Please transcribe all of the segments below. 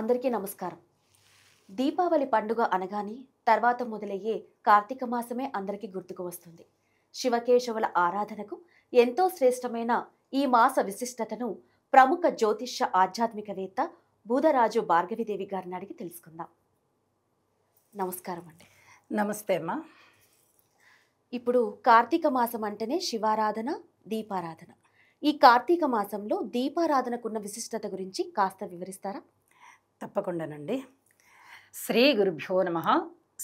అందరికీ నమస్కారం. దీపావళి పండుగ అనగానే తర్వాత మొదలయ్యే కార్తీక మాసమే అందరికీ గుర్తుకు వస్తుంది. శివకేశవుల ఆరాధనకు ఎంతో శ్రేష్టమైన ఈ మాస విశిష్టతను ప్రముఖ జ్యోతిష్య ఆధ్యాత్మికవేత్త బూదరాజు భార్గవిదేవి గారిని అడిగి తెలుసుకుందాం. నమస్కారం అండి. నమస్తే అమ్మా. ఇప్పుడు కార్తీక మాసం అంటేనే శివారాధన, దీపారాధన. ఈ కార్తీక మాసంలో దీపారాధనకున్న విశిష్టత గురించి కాస్త వివరిస్తారా? తప్పకుండానండి. శ్రీ గురుభ్యో నమః.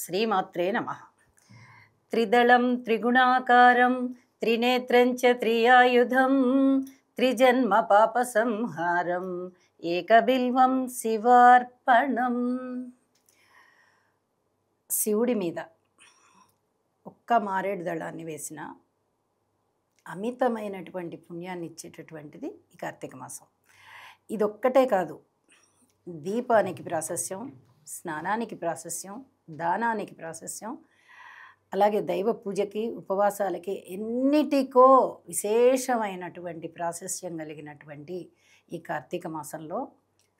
శ్రీమాత్రే నమః. త్రిదళం త్రిగుణాకారం త్రినేత్రంచ త్రియాయుధం త్రిజన్మ పాప సంహారం ఏకబిల్వం శివార్పణం. శివుడి మీద ఒక్క మారేడు దళాన్ని వేసిన అమితమైనటువంటి పుణ్యాన్ని ఇచ్చేటటువంటిది ఈ కార్తీక మాసం. ఇదొక్కటే కాదు, దీపానికి ప్రాశస్యం, స్నానానికి ప్రాశస్యం, దానానికి ప్రాశస్యం, అలాగే దైవ పూజకి, ఉపవాసాలకి ఎన్నిటికో విశేషమైనటువంటి ప్రాశస్యం కలిగినటువంటి ఈ కార్తీక మాసంలో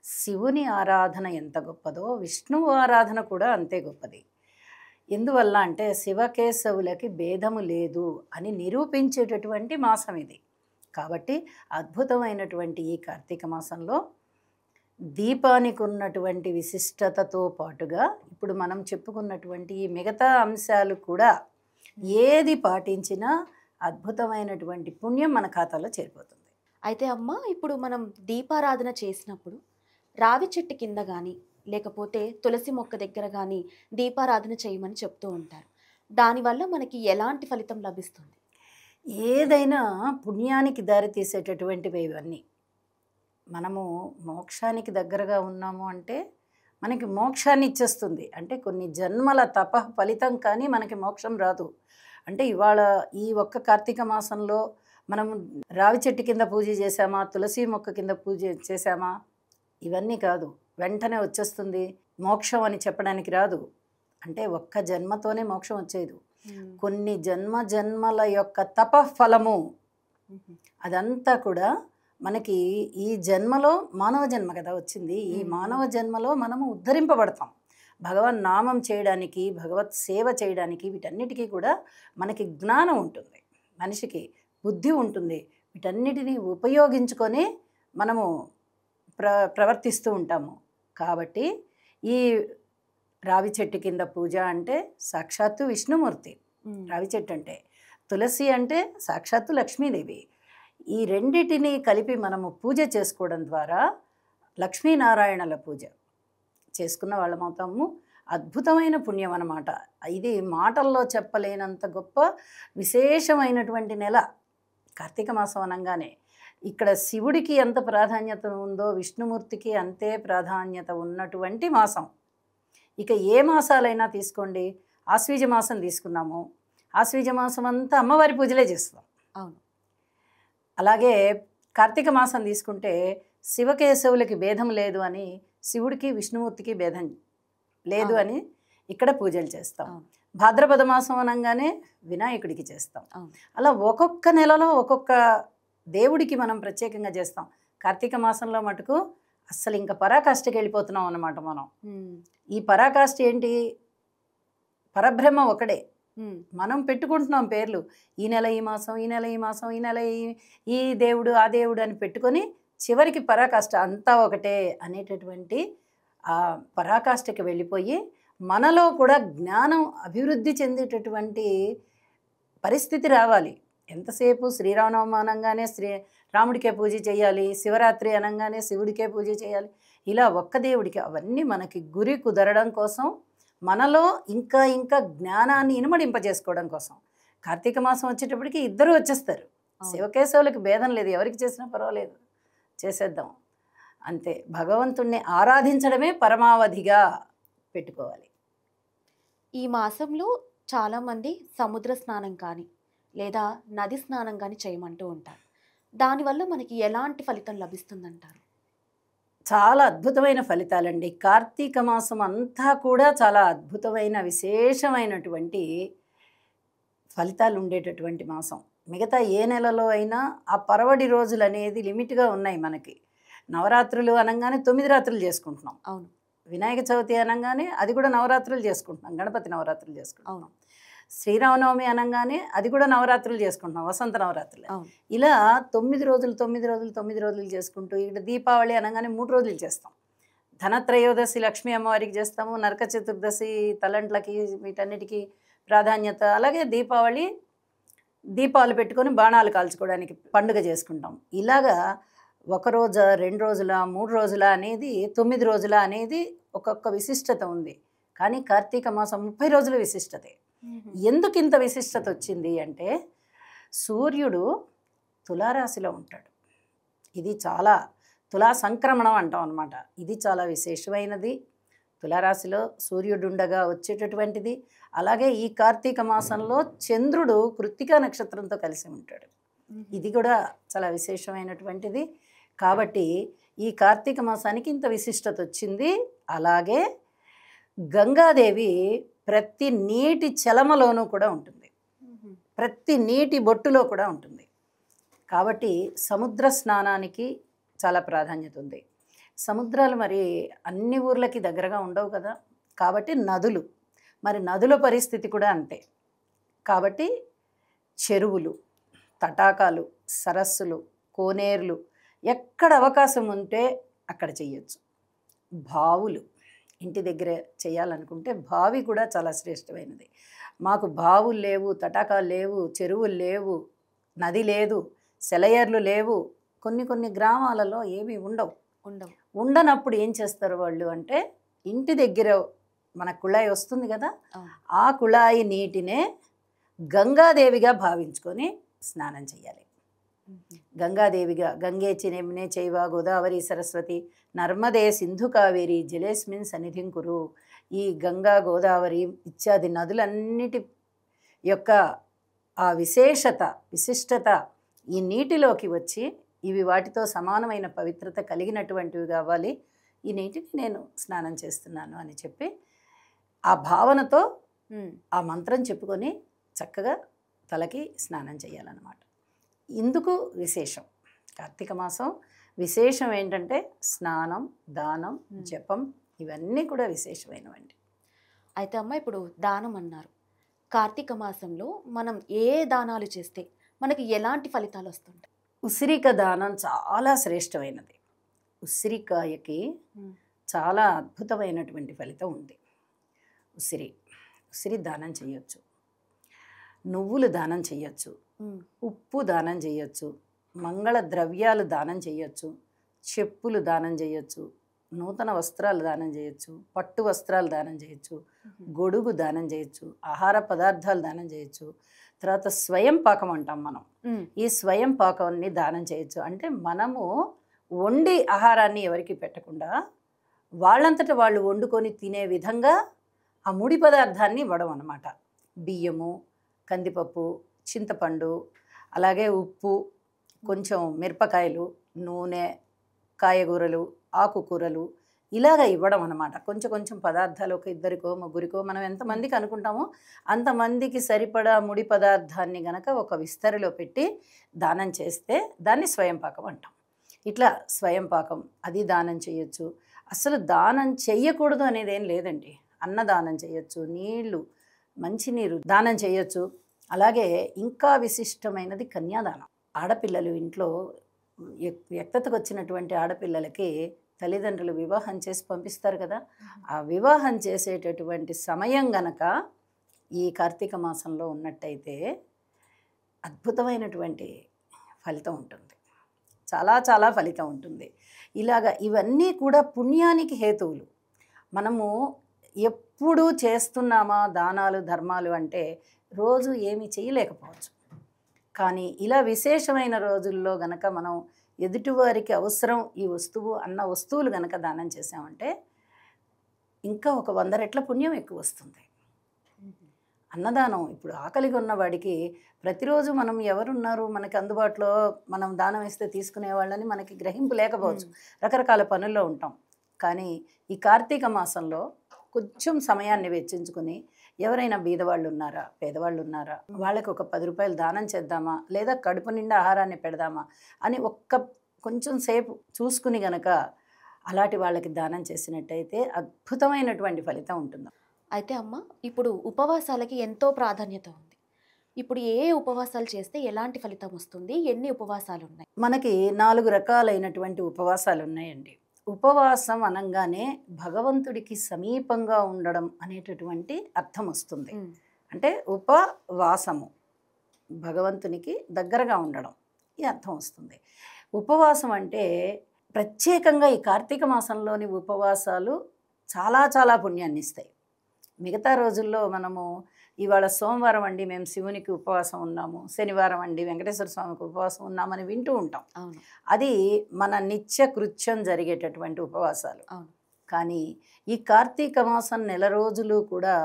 శివుని ఆరాధన ఎంత గొప్పదో విష్ణువు ఆరాధన కూడా అంతే గొప్పది. ఎందువల్ల అంటే శివకేశవులకి భేదము లేదు అని నిరూపించేటటువంటి మాసం ఇది. కాబట్టి అద్భుతమైనటువంటి ఈ కార్తీక మాసంలో దీపానికి ఉన్నటువంటి విశిష్టతతో పాటుగా ఇప్పుడు మనం చెప్పుకున్నటువంటి ఈ మిగతా అంశాలు కూడా ఏది పాటించినా అద్భుతమైనటువంటి పుణ్యం మన ఖాతాలో చేరిపోతుంది. అయితే అమ్మ, ఇప్పుడు మనం దీపారాధన చేసినప్పుడు రావి చెట్టు కింద కానీ లేకపోతే తులసి మొక్క దగ్గర కానీ దీపారాధన చేయమని చెప్తూ ఉంటారు. దానివల్ల మనకి ఎలాంటి ఫలితం లభిస్తుంది? ఏదైనా పుణ్యానికి దారి తీసేటటువంటివి ఇవన్నీ. మనము మోక్షానికి దగ్గరగా ఉన్నాము అంటే మనకి మోక్షాన్ని ఇచ్చేస్తుంది. అంటే కొన్ని జన్మల తప ఫలితం కానీ మనకి మోక్షం రాదు. అంటే ఇవాళ ఈ ఒక్క కార్తీక మాసంలో మనం రావి చెట్టు కింద పూజ చేసామా, తులసి మొక్క కింద పూజ చేసామా, ఇవన్నీ కాదు. వెంటనే వచ్చేస్తుంది మోక్షం అని చెప్పడానికి రాదు. అంటే ఒక్క జన్మతోనే మోక్షం వచ్చేది. కొన్ని జన్మల యొక్క తపఫలము అదంతా కూడా మనకి ఈ జన్మలో, మానవ జన్మ కదా వచ్చింది, ఈ మానవ జన్మలో మనము ఉద్ధరింపబడతాం. భగవన్ నామం చేయడానికి, భగవత్ సేవ చేయడానికి, వీటన్నిటికీ కూడా మనకి జ్ఞానం ఉంటుంది, మనిషికి బుద్ధి ఉంటుంది. వీటన్నిటినీ ఉపయోగించుకొని మనము ప్రవర్తిస్తూ ఉంటాము. కాబట్టి ఈ రావి చెట్టు కింద పూజ అంటే సాక్షాత్తు విష్ణుమూర్తి రావి చెట్టు అంటే, తులసి అంటే సాక్షాత్తు లక్ష్మీదేవి. ఈ రెండిటిని కలిపి మనము పూజ చేసుకోవడం ద్వారా లక్ష్మీనారాయణల పూజ చేసుకున్న వాళ్ళమవుతాము. అద్భుతమైన పుణ్యం అన్నమాట. ఇది మాటల్లో చెప్పలేనంత గొప్ప విశేషమైనటువంటి నెల కార్తీక మాసం అనగానే. ఇక్కడ శివుడికి ఎంత ప్రాధాన్యత ఉందో విష్ణుమూర్తికి అంతే ప్రాధాన్యత ఉన్నటువంటి మాసం. ఇక ఏ మాసాలైనా తీసుకోండి, ఆశ్వీజ మాసం తీసుకున్నాము, ఆశ్వీజ మాసం అంతా అమ్మవారి పూజలే చేస్తాం. అవును. అలాగే కార్తీక మాసం తీసుకుంటే శివకేశవులకి భేదం లేదు అని, శివుడికి విష్ణుమూర్తికి భేదం లేదు అని ఇక్కడ పూజలు చేస్తాం. భాద్రపద మాసం అనగానే వినాయకుడికి చేస్తాం. అలా ఒక్కొక్క నెలలో ఒక్కొక్క దేవుడికి మనం ప్రత్యేకంగా చేస్తాం. కార్తీక మాసంలో మటుకు అస్సలు ఇంకా పరాకాష్ఠకి వెళ్ళిపోతున్నాం అన్నమాట మనం. ఈ పరాకాష్ఠ ఏంటి? పరబ్రహ్మ ఒకడే. మనం పెట్టుకుంటున్నాం పేర్లు, ఈ నెల ఈ మాసం, ఈ నెల ఈ మాసం, ఈ నెల ఈ దేవుడు ఆ దేవుడు అని పెట్టుకొని చివరికి పరాకాష్ఠ అంతా ఒకటే అనేటటువంటి ఆ పరాకాష్ఠకి వెళ్ళిపోయి మనలో కూడా జ్ఞానం అభివృద్ధి చెందేటటువంటి పరిస్థితి రావాలి. ఎంతసేపు శ్రీరామనవమి అనగానే రాముడికే పూజ చేయాలి, శివరాత్రి అనగానే శివుడికే పూజ చేయాలి, ఇలా ఒక్క దేవుడికి, అవన్నీ మనకి గురి కుదరడం కోసం, మనలో ఇంకా ఇంకా జ్ఞానాన్ని ఇనుమడింపజేసుకోవడం కోసం. కార్తీక మాసం వచ్చేటప్పటికి ఇద్దరు వచ్చేస్తారు. శివకేశవులకి భేదం లేదు, ఎవరికి చేసినా పర్వాలేదు, చేసేద్దాం అంతే. భగవంతుణ్ణి ఆరాధించడమే పరమావధిగా పెట్టుకోవాలి. ఈ మాసంలో చాలామంది సముద్ర స్నానం కానీ లేదా నది స్నానం కానీ చేయమంటూ ఉంటారు. దానివల్ల మనకి ఎలాంటి ఫలితం లభిస్తుందంటారు? చాలా అద్భుతమైన ఫలితాలండి. కార్తీక మాసం అంతా కూడా చాలా అద్భుతమైన విశేషమైనటువంటి ఫలితాలు ఉండేటటువంటి మాసం. మిగతా ఏ నెలలో అయినా ఆ పరవడి రోజులు అనేది లిమిట్గా ఉన్నాయి మనకి. నవరాత్రులు అనగానే 9 రాత్రులు చేసుకుంటున్నాం. అవును. వినాయక చవితి అనగానే అది కూడా నవరాత్రులు చేసుకుంటున్నాం, గణపతి నవరాత్రులు చేసుకుంటున్నాం. అవును. శ్రీరామనవమి అనగానే అది కూడా నవరాత్రులు చేసుకుంటున్నాం, వసంత నవరాత్రులు. అవును. ఇలా 9 రోజులు 9 రోజులు 9 రోజులు చేసుకుంటూ, ఇక్కడ దీపావళి అనగానే 3 రోజులు చేస్తాం. ధనత్రయోదశి లక్ష్మీ అమ్మవారికి చేస్తాము, నరక చతుర్దశి తలంట్లకి వీటన్నిటికీ ప్రాధాన్యత. అలాగే దీపావళి దీపాలు పెట్టుకొని బాణాలు కాల్చుకోవడానికి పండుగ చేసుకుంటాం. ఇలాగా 1 రోజా 2 రోజుల 3 రోజుల అనేది 9 రోజుల అనేది ఒక్కొక్క విశిష్టత ఉంది. కానీ కార్తీక మాసం 30 రోజుల విశిష్టతే. ఎందుకు ఇంత విశిష్టత వచ్చింది అంటే సూర్యుడు తులారాశిలో ఉంటాడు. ఇది చాలా తులా సంక్రమణం అంటాం అనమాట. ఇది చాలా విశేషమైనది. తులారాశిలో సూర్యుడు ఉండగా వచ్చేటటువంటిది. అలాగే ఈ కార్తీక మాసంలో చంద్రుడు కృత్తికా నక్షత్రంతో కలిసి ఉంటాడు. ఇది కూడా చాలా విశేషమైనటువంటిది. కాబట్టి ఈ కార్తీక మాసానికి ఇంత విశిష్టత వచ్చింది. అలాగే గంగాదేవి ప్రతి నీటి చలమలోనూ కూడా ఉంటుంది, ప్రతి నీటి బొట్టులో కూడా ఉంటుంది. కాబట్టి సముద్ర స్నానానికి చాలా ప్రాధాన్యత ఉంది. సముద్రాలు మరి అన్ని ఊర్లకి దగ్గరగా ఉండవు కదా, కాబట్టి నదులు, మరి నదుల పరిస్థితి కూడా అంతే. కాబట్టి చెరువులు, తటాకాలు, సరస్సులు, కోనేర్లు ఎక్కడ అవకాశం ఉంటే అక్కడ చెయ్యొచ్చు. బావులు ఇంటి దగ్గర చేయాలనుకుంటే బావి కూడా చాలా శ్రేష్టమైనది. మాకు బావులు లేవు, తటాకాలు లేవు, చెరువులు లేవు, నది లేదు, సెలయర్లు లేవు, కొన్ని గ్రామాలలో ఏమీ ఉండవు. ఉండనప్పుడు ఏం చేస్తారు వాళ్ళు అంటే ఇంటి దగ్గర మన కుళాయి వస్తుంది కదా, ఆ కుళాయి నీటినే గంగాదేవిగా భావించుకొని స్నానం చేయాలి. గంగాదేవిగా గంగే చినేమినే చైవ గోదావరి సరస్వతి నర్మదే సింధు కావేరి జలేస్మిన్ సన్నిధిం కురు. ఈ గంగా గోదావరి ఇత్యాది నదులన్నిటి యొక్క ఆ విశిష్టత ఈ నీటిలోకి వచ్చి ఇవి వాటితో సమానమైన పవిత్రత కలిగినటువంటివి కావాలి, ఈ నీటిని నేను స్నానం చేస్తున్నాను అని చెప్పి ఆ భావనతో ఆ మంత్రం చెప్పుకొని చక్కగా తలకి స్నానం చేయాలన్నమాట. ఇందుకు విశేషం. కార్తీక మాసం విశేషం ఏంటంటే స్నానం, దానం, జపం ఇవన్నీ కూడా విశేషమైనవండి. అయితే అమ్మ ఇప్పుడు దానం అన్నారు. కార్తీక మాసంలో మనం ఏ దానాలు చేస్తే మనకి ఎలాంటి ఫలితాలు వస్తుంటాయి? ఉసిరిక దానం చాలా శ్రేష్టమైనది. ఉసిరికాయకి చాలా అద్భుతమైనటువంటి ఫలితం ఉంది. ఉసిరి దానం చేయొచ్చు, నువ్వులు దానం చేయొచ్చు, ఉప్పు దానం చేయొచ్చు, మంగళ ద్రవ్యాలు దానం చేయొచ్చు, చెప్పులు దానం చేయొచ్చు, నూతన వస్త్రాలు దానం చేయొచ్చు, పట్టు వస్త్రాలు దానం చేయొచ్చు, గొడుగు దానం చేయొచ్చు, ఆహార పదార్థాలు దానం చేయొచ్చు. తర్వాత స్వయం పాకం అంటాం మనం. ఈ స్వయం పాకాన్ని దానం చేయొచ్చు. అంటే మనము వండి ఆహారాన్ని ఎవరికి పెట్టకుండా వాళ్ళంతట వాళ్ళు వండుకొని తినే విధంగా ఆ ముడి పదార్థాన్ని ఇవ్వడం అన్నమాట. బియ్యము, కందిపప్పు, చింతపండు, అలాగే ఉప్పు, కొంచెం మిరపకాయలు, నూనె, కాయగూరలు, ఆకుకూరలు ఇలాగ ఇవ్వడం అన్నమాట. కొంచెం పదార్థాలు ఒక ఇద్దరికో ముగ్గురికో మనం ఎంతమందికి అనుకుంటామో అంతమందికి సరిపడా ముడి పదార్థాన్ని గనక ఒక విస్తరిలో పెట్టి దానం చేస్తే దాన్ని స్వయం పాకం అంటాం. ఇట్లా స్వయం పాకం అది దానం చేయొచ్చు. అసలు దానం చెయ్యకూడదు అనేది ఏం లేదండి. అన్నదానం చేయొచ్చు, నీళ్లు, మంచినీరు దానం చేయొచ్చు. అలాగే ఇంకా విశిష్టమైనది కన్యాదానం. ఆడపిల్లలు ఇంట్లో వ్యక్తతకు వచ్చినటువంటి ఆడపిల్లలకి తల్లిదండ్రులు వివాహం చేసి పంపిస్తారు కదా, ఆ వివాహం చేసేటటువంటి సమయం గనక ఈ కార్తీక మాసంలో ఉన్నట్టయితే అద్భుతమైనటువంటి ఫలితం ఉంటుంది. చాలా ఫలితం ఉంటుంది. ఇవన్నీ కూడా పుణ్యానికి హేతువులు. మనము ఎప్పుడు చేస్తున్నామా దానాలు ధర్మాలు అంటే రోజు ఏమీ చేయలేకపోవచ్చు. కానీ ఇలా విశేషమైన రోజుల్లో గనక మనం ఎదుటివారికి అవసరం ఈ వస్తువు అన్న వస్తువులు గనక దానం చేసామంటే ఇంకా ఒక 100 రెట్ల పుణ్యం ఎక్కువ వస్తుంది. అన్నదానం ఇప్పుడు ఆకలిగా ఉన్నవాడికి ప్రతిరోజు మనం ఎవరున్నారు మనకి అందుబాటులో మనం దానం ఇస్తే తీసుకునే వాళ్ళని మనకి గ్రహింపు లేకపోవచ్చు, రకరకాల పనుల్లో ఉంటాం. కానీ ఈ కార్తీక మాసంలో కొంచెం సమయాన్ని వెచ్చించుకుని ఎవరైనా బీదవాళ్ళు ఉన్నారా, పేదవాళ్ళు ఉన్నారా, వాళ్ళకి ఒక 10 రూపాయలు దానం చేద్దామా, లేదా కడుపు నిండా ఆహారాన్ని పెడదామా అని ఒక్క కొంచెం సేపు చూసుకుని గనక అలాంటి వాళ్ళకి దానం చేసినట్టయితే అద్భుతమైనటువంటి ఫలితం ఉంటుంది. అయితే అమ్మ, ఇప్పుడు ఉపవాసాలకి ఎంతో ప్రాధాన్యత ఉంది. ఇప్పుడు ఏ ఏ ఉపవాసాలు చేస్తే ఎలాంటి ఫలితం వస్తుంది? ఎన్ని ఉపవాసాలు ఉన్నాయి? మనకి 4 రకాలైనటువంటి ఉపవాసాలు ఉన్నాయండి. ఉపవాసం అనంగానే భగవంతుడికి సమీపంగా ఉండడం అనేటటువంటి అర్థం వస్తుంది. అంటే ఉపవాసము భగవంతునికి దగ్గరగా ఉండడం, ఈ అర్థం వస్తుంది. ఉపవాసం అంటే ప్రత్యేకంగా ఈ కార్తీక మాసంలోని ఉపవాసాలు చాలా చాలా పుణ్యాన్ని ఇస్తాయి. మిగతా రోజుల్లో మనము ఇవాళ సోమవారం అండి మేము శివునికి ఉపవాసం ఉన్నాము, శనివారం అండి వెంకటేశ్వర స్వామికి ఉపవాసం ఉన్నామని వింటూ ఉంటాం. అవును. అది మన నిత్య కృత్యం జరిగేటటువంటి ఉపవాసాలు. అవును. కానీ ఈ కార్తీక మాసం నెల రోజులు కూడా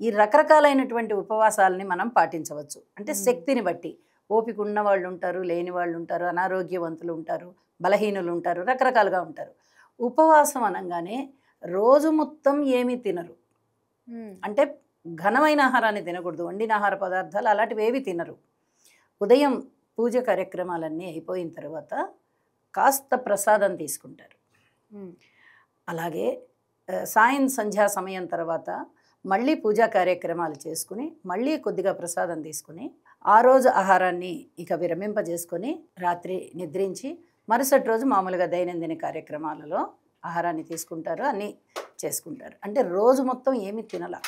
ఈ రకరకాలైనటువంటి ఉపవాసాలని మనం పాటించవచ్చు. అంటే శక్తిని బట్టి ఓపిక ఉన్న వాళ్ళు ఉంటారు, లేని వాళ్ళు ఉంటారు, అనారోగ్యవంతులు ఉంటారు, బలహీనులు ఉంటారు, రకరకాలుగా ఉంటారు. ఉపవాసం అనగానే రోజు మొత్తం ఏమీ తినరు. అంటే ఘనమైన ఆహారాన్ని తినకూడదు, వండిన ఆహార పదార్థాలు అలాంటివి ఏవి తినరు. ఉదయం పూజ కార్యక్రమాలన్నీ అయిపోయిన తర్వాత కాస్త ప్రసాదం తీసుకుంటారు. అలాగే సాయం సంధ్యా సమయం తర్వాత మళ్ళీ పూజా కార్యక్రమాలు చేసుకుని మళ్ళీ కొద్దిగా ప్రసాదం తీసుకుని ఆ రోజు ఆహారాన్ని ఇక విరమింపజేసుకొని రాత్రి నిద్రించి మరుసటి రోజు మామూలుగా దైనందిన కార్యక్రమాలలో ఆహారాన్ని తీసుకుంటారు, అన్నీ చేసుకుంటారు. అంటే రోజు మొత్తం ఏమీ తినలా,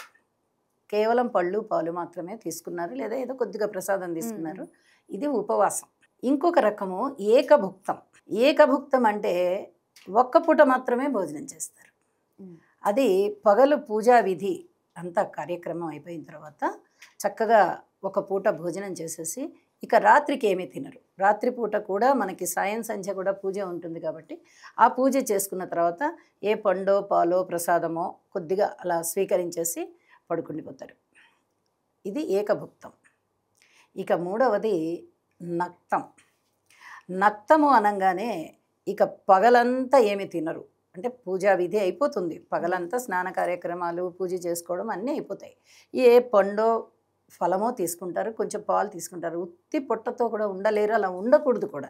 కేవలం పళ్ళు పాలు మాత్రమే తీసుకున్నారు, లేదా ఏదో కొద్దిగా ప్రసాదం తీసుకున్నారు. ఇది ఉపవాసం. ఇంకొక రకము ఏకభుక్తం. ఏకభుక్తం అంటే ఒక్క పూట మాత్రమే భోజనం చేస్తారు. అది పగలు పూజా విధి అంతా కార్యక్రమం అయిపోయిన తర్వాత చక్కగా ఒక పూట భోజనం చేసేసి ఇక రాత్రికి ఏమీ తినరు. రాత్రిపూట కూడా మనకి సాయం సంధ్య కూడా పూజ ఉంటుంది కాబట్టి ఆ పూజ చేసుకున్న తర్వాత ఏ పండో పాలో ప్రసాదమో కొద్దిగా అలా స్వీకరించేసి పడుకుండిపోతారు. ఇది ఏకభుక్తం. ఇక మూడవది నక్తం. నక్తము అనగానే ఇక పగలంతా ఏమి తినరు. అంటే పూజా విధి అయిపోతుంది, పగలంతా స్నాన కార్యక్రమాలు పూజ చేసుకోవడం అన్నీ అయిపోతాయి. ఏ పండో ఫలమో తీసుకుంటారు, కొంచెం పాలు తీసుకుంటారు. ఉత్తి పొట్టతో కూడా ఉండలేరు, అలా ఉండకూడదు కూడా.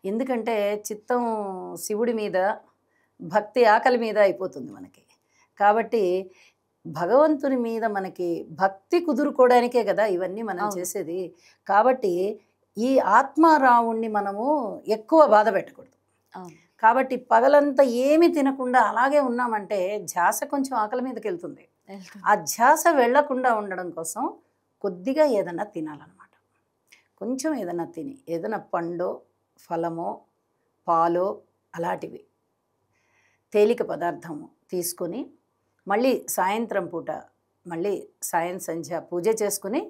ఎందుకంటే చిత్తం శివుడి మీద, భక్తి ఆకలి మీద అయిపోతుంది మనకి. కాబట్టి భగవంతుని మీద మనకి భక్తి కుదురుకోవడానికే కదా ఇవన్నీ మనం చేసేది. కాబట్టి ఈ ఆత్మారావుణ్ణి మనము ఎక్కువ బాధ పెట్టకూడదు. కాబట్టి పగలంతా ఏమి తినకుండా అలాగే ఉన్నామంటే ధ్యాస కొంచెం ఆకలి మీదకి వెళ్తుంది. ఆ ధ్యాస వెళ్లకుండా ఉండడం కోసం కొద్దిగా ఏదన్నా తినాలన్నమాట. కొంచెం ఏదన్నా తిని, ఏదైనా పండో ఫలమో పాలో అలాంటివి తేలిక పదార్థము తీసుకొని మళ్ళీ సాయంత్రం పూట మళ్ళీ సాయం సంధ్య పూజ చేసుకుని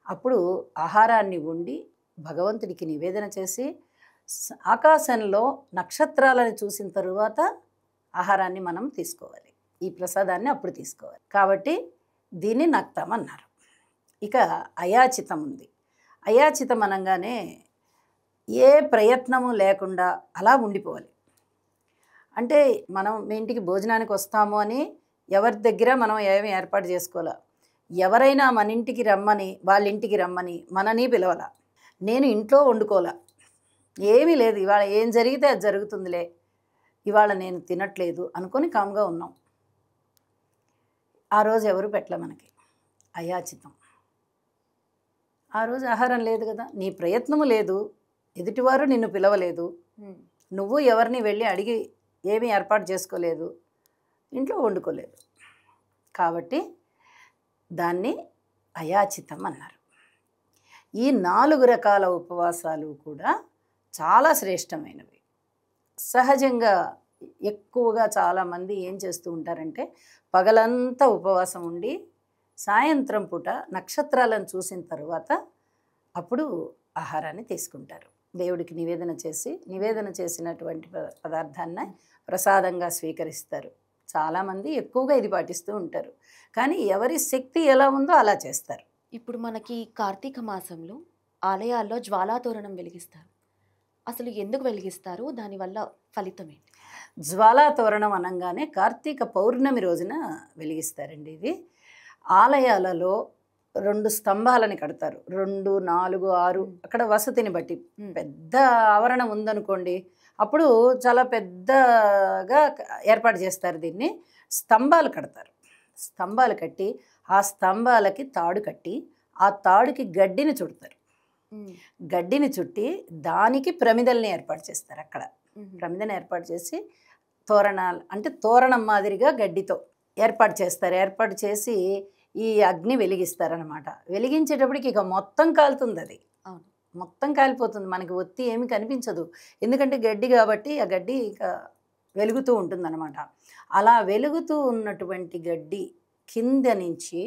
అప్పుడు ఆహారాన్ని వండి భగవంతుడికి నివేదన చేసి ఆకాశంలో నక్షత్రాలను చూసిన తరువాత ఆహారాన్ని మనం తీసుకోవాలి. ఈ ప్రసాదాన్ని అప్పుడు తీసుకోవాలి. కాబట్టి దీన్ని నక్తం అన్నారు. ఇక అయాచితం ఉంది. అయాచితం అనగానే ఏ ప్రయత్నము లేకుండా అలా ఉండిపోవాలి. అంటే మనం మీ ఇంటికి భోజనానికి వస్తాము అని ఎవరి దగ్గర మనం ఏమి ఏర్పాటు చేసుకోవాలా. ఎవరైనా మన ఇంటికి రమ్మని, వాళ్ళ ఇంటికి రమ్మని మనని పిలవాలా. నేను ఇంట్లో వండుకోవాలా, ఏమీ లేదు, ఇవాళ ఏం జరిగితే అది జరుగుతుందిలే, ఇవాళ నేను తినట్లేదు అనుకొని కామ్గా ఉన్నాం. ఆ రోజు ఎవరు పెట్టలే మనకి, అయాచితం. ఆ రోజు ఆహారం లేదు కదా, నీ ప్రయత్నము లేదు, ఎదుటివారు నిన్ను పిలవలేదు, నువ్వు ఎవరిని వెళ్ళి అడిగి ఏమీ ఏర్పాటు చేసుకోలేదు, ఇంట్లో వండుకోలేదు. కాబట్టి దాన్ని అయాచితం అన్నారు. ఈ 4 రకాల ఉపవాసాలు కూడా చాలా శ్రేష్టమైనవి. సహజంగా ఎక్కువగా చాలామంది ఏం చేస్తూ ఉంటారంటే పగలంతా ఉపవాసం ఉండి సాయంత్రం పూట నక్షత్రాలను చూసిన తర్వాత అప్పుడు ఆహారాన్ని తీసుకుంటారు. దేవుడికి నివేదన చేసినటువంటి పదార్థాన్ని ప్రసాదంగా స్వీకరిస్తారు. చాలామంది ఎక్కువగా ఇది పాటిస్తూ ఉంటారు. కానీ ఎవరి శక్తి ఎలా ఉందో అలా చేస్తారు. ఇప్పుడు మనకి కార్తీక మాసంలో ఆలయాల్లో జ్వాలాతోరణం వెలిగిస్తారు. అసలు ఎందుకు వెలిగిస్తారు? దానివల్ల ఫలితం ఏంటి? జ్వాలాతోరణం అనగానే కార్తీక పౌర్ణమి రోజున వెలిగిస్తారండి. ఇది ఆలయాలలో 2 స్తంభాలని కడతారు. 2, 4, 6 అక్కడ వసతిని బట్టి. పెద్ద ఆవరణం ఉందనుకోండి, అప్పుడు చాలా పెద్దగా ఏర్పాటు చేస్తారు దీన్ని. స్తంభాలు కడతారు. స్తంభాలు కట్టి ఆ స్తంభాలకి తాడు కట్టి ఆ తాడుకి గడ్డిని చుడతారు. గడ్డిని చుట్టి దానికి ప్రమిదల్ని ఏర్పాటు చేస్తారు. అక్కడ ప్రమిదని ఏర్పాటు చేసి తోరణాలు అంటే తోరణం మాదిరిగా గడ్డితో ఏర్పాటు చేస్తారు. ఏర్పాటు చేసి ఈ అగ్ని వెలిగిస్తారనమాట. వెలిగించేటప్పటికి ఇక మొత్తం కాలుతుంది. అది మొత్తం కాలిపోతుంది. మనకి ఒత్తి ఏమి కనిపించదు, ఎందుకంటే గడ్డి కాబట్టి ఆ గడ్డి ఇక వెలుగుతూ ఉంటుందన్నమాట. అలా వెలుగుతూ ఉన్నటువంటి గడ్డి కింద నుంచి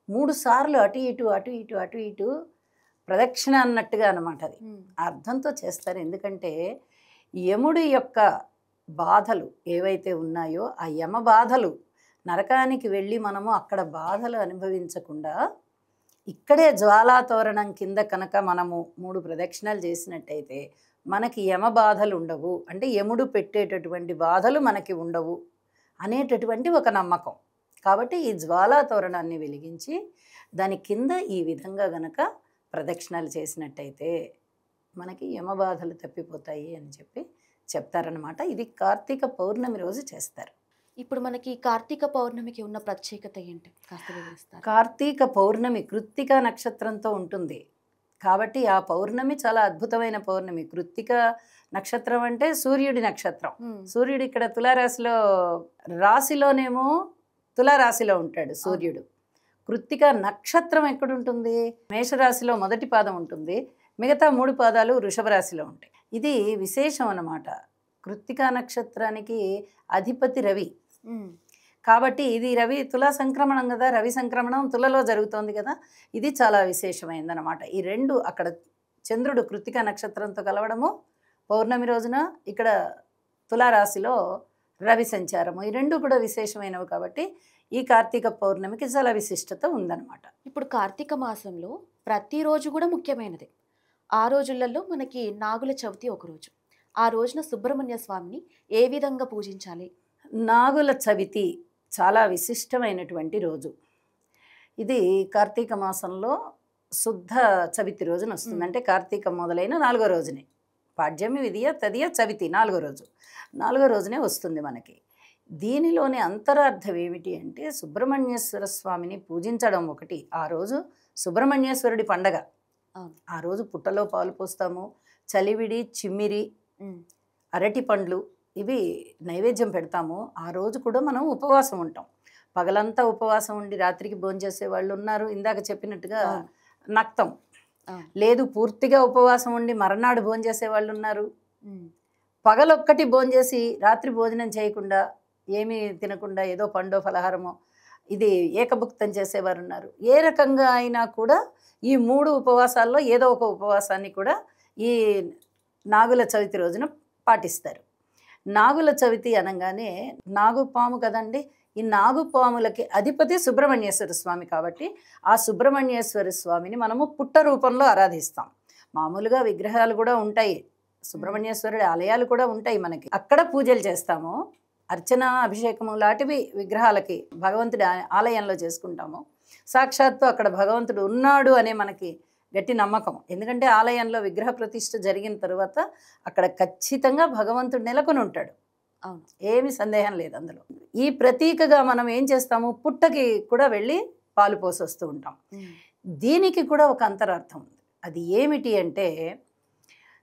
3 సార్లు అటు ఇటు అటు ఇటు అటు ఇటు ప్రదక్షిణ అన్నట్టుగా అనమాట. అది అర్థంతో చేస్తారు. ఎందుకంటే యముడి యొక్క బాధలు ఏవైతే ఉన్నాయో ఆ యమ బాధలు, నరకానికి వెళ్ళి మనము అక్కడ బాధలు అనుభవించకుండా ఇక్కడే జ్వాలాతోరణం కింద కనుక మనము 3 ప్రదక్షిణలు చేసినట్టయితే మనకి యమ బాధలు ఉండవు, అంటే యముడు పెట్టేటటువంటి బాధలు మనకి ఉండవు అనేటటువంటి ఒక నమ్మకం. కాబట్టి ఈ జ్వాలాతోరణాన్ని వెలిగించి దాని కింద ఈ విధంగా గనక ప్రదక్షిణలు చేసినట్టయితే మనకి యమ బాధలు తప్పిపోతాయి అని చెప్పి చెప్తారనమాట. ఇది కార్తీక పౌర్ణమి రోజు చేస్తారు. ఇప్పుడు మనకి కార్తీక పౌర్ణమికి ఉన్న ప్రత్యేకత ఏంటి కాస్త వివరిస్తారు? కార్తీక పౌర్ణమి కృత్తిక నక్షత్రంతో ఉంటుంది కాబట్టి ఆ పౌర్ణమి చాలా అద్భుతమైన పౌర్ణమి. కృత్తిక నక్షత్రం అంటే సూర్యుడి నక్షత్రం. సూర్యుడు ఇక్కడ తులారాశిలో, రాశిలోనేమో తులారాశిలో ఉంటాడు సూర్యుడు. కృత్తిక నక్షత్రం ఎక్కడుంటుంది? మేషరాశిలో మొదటి పాదం ఉంటుంది, మిగతా 3 పాదాలు వృషభ రాశిలో ఉంటాయి. ఇది విశేషం అన్నమాట. కృత్తిక నక్షత్రానికి అధిపతి రవి కాబట్టి ఇది రవి తులా సంక్రమణం కదా, రవి సంక్రమణం తులలో జరుగుతోంది కదా, ఇది చాలా విశేషమైందనమాట. ఈ 2 అక్కడ చంద్రుడు కృత్తిక నక్షత్రంతో కలవడము, పౌర్ణమి రోజున ఇక్కడ తులారాశిలో రవి సంచారము, ఈ 2 కూడా విశేషమైనవి కాబట్టి ఈ కార్తీక పౌర్ణమికి చాలా విశిష్టత ఉందన్నమాట. ఇప్పుడు కార్తీక మాసంలో ప్రతిరోజు కూడా ముఖ్యమైనది. ఆ రోజులలో మనకి నాగుల చవితి ఒకరోజు. ఆ రోజున సుబ్రహ్మణ్య స్వామిని ఏ విధంగా పూజించాలి? నాగుల చవితి చాలా విశిష్టమైనటువంటి రోజు. ఇది కార్తీక మాసంలో శుద్ధ చవితి రోజున వస్తుంది. అంటే కార్తీక మొదలైన 4వ రోజునే, పాడ్యమి, విధియ, తదియ, చవితి 4వ రోజు. 4వ రోజునే వస్తుంది మనకి. దీనిలోని అంతరార్థం ఏమిటి అంటే సుబ్రహ్మణ్యేశ్వర స్వామిని పూజించడం ఒకటి. ఆ రోజు సుబ్రహ్మణ్యేశ్వరుడి పండగ. ఆ రోజు పుట్టలో పాలు పోస్తాము, చలివిడి, చిమ్మిరి, అరటి పండ్లు ఇవి నైవేద్యం పెడతాము. ఆ రోజు కూడా మనం ఉపవాసం ఉంటాం. పగలంతా ఉపవాసం ఉండి రాత్రికి భోంచేసే వాళ్ళు ఉన్నారు, ఇందాక చెప్పినట్టుగా నక్తం. లేదు పూర్తిగా ఉపవాసం ఉండి మర్నాడు భోంచేసే వాళ్ళు ఉన్నారు. పగలొక్కటి భోంచేసి రాత్రి భోజనం చేయకుండా ఏమీ తినకుండా ఏదో పండో ఫలహారమో ఇది ఏకభుక్తం చేసేవారు ఉన్నారు. ఏ రకంగా అయినా కూడా ఈ 3 ఉపవాసాల్లో ఏదో ఒక ఉపవాసాన్ని కూడా ఈ నాగుల చవితి రోజున పాటిస్తారు. నాగుల చవితి అనగానే నాగుపాము కదండి, ఈ నాగుపాములకి అధిపతి సుబ్రహ్మణ్యేశ్వర స్వామి కాబట్టి ఆ సుబ్రహ్మణ్యేశ్వర స్వామిని మనము పుట్ట రూపంలో ఆరాధిస్తాం. మామూలుగా విగ్రహాలు కూడా ఉంటాయి, సుబ్రహ్మణ్యేశ్వరుడి ఆలయాలు కూడా ఉంటాయి మనకి, అక్కడ పూజలు చేస్తాము. అర్చన, అభిషేకము లాంటివి విగ్రహాలకి భగవంతుడి ఆలయంలో చేసుకుంటాము. సాక్షాత్తు అక్కడ భగవంతుడు ఉన్నాడు అనే మనకి గట్టి నమ్మకం. ఎందుకంటే ఆలయంలో విగ్రహ ప్రతిష్ఠ జరిగిన తర్వాత అక్కడ ఖచ్చితంగా భగవంతుడు నెలకొని ఉంటాడు, ఏమి సందేహం లేదు అందులో. ఈ ప్రతీకగా మనం ఏం చేస్తాము, పుట్టకి కూడా వెళ్ళి పాలు పోసొస్తూ ఉంటాం. దీనికి కూడా ఒక అంతరార్థం ఉంది. అది ఏమిటి అంటే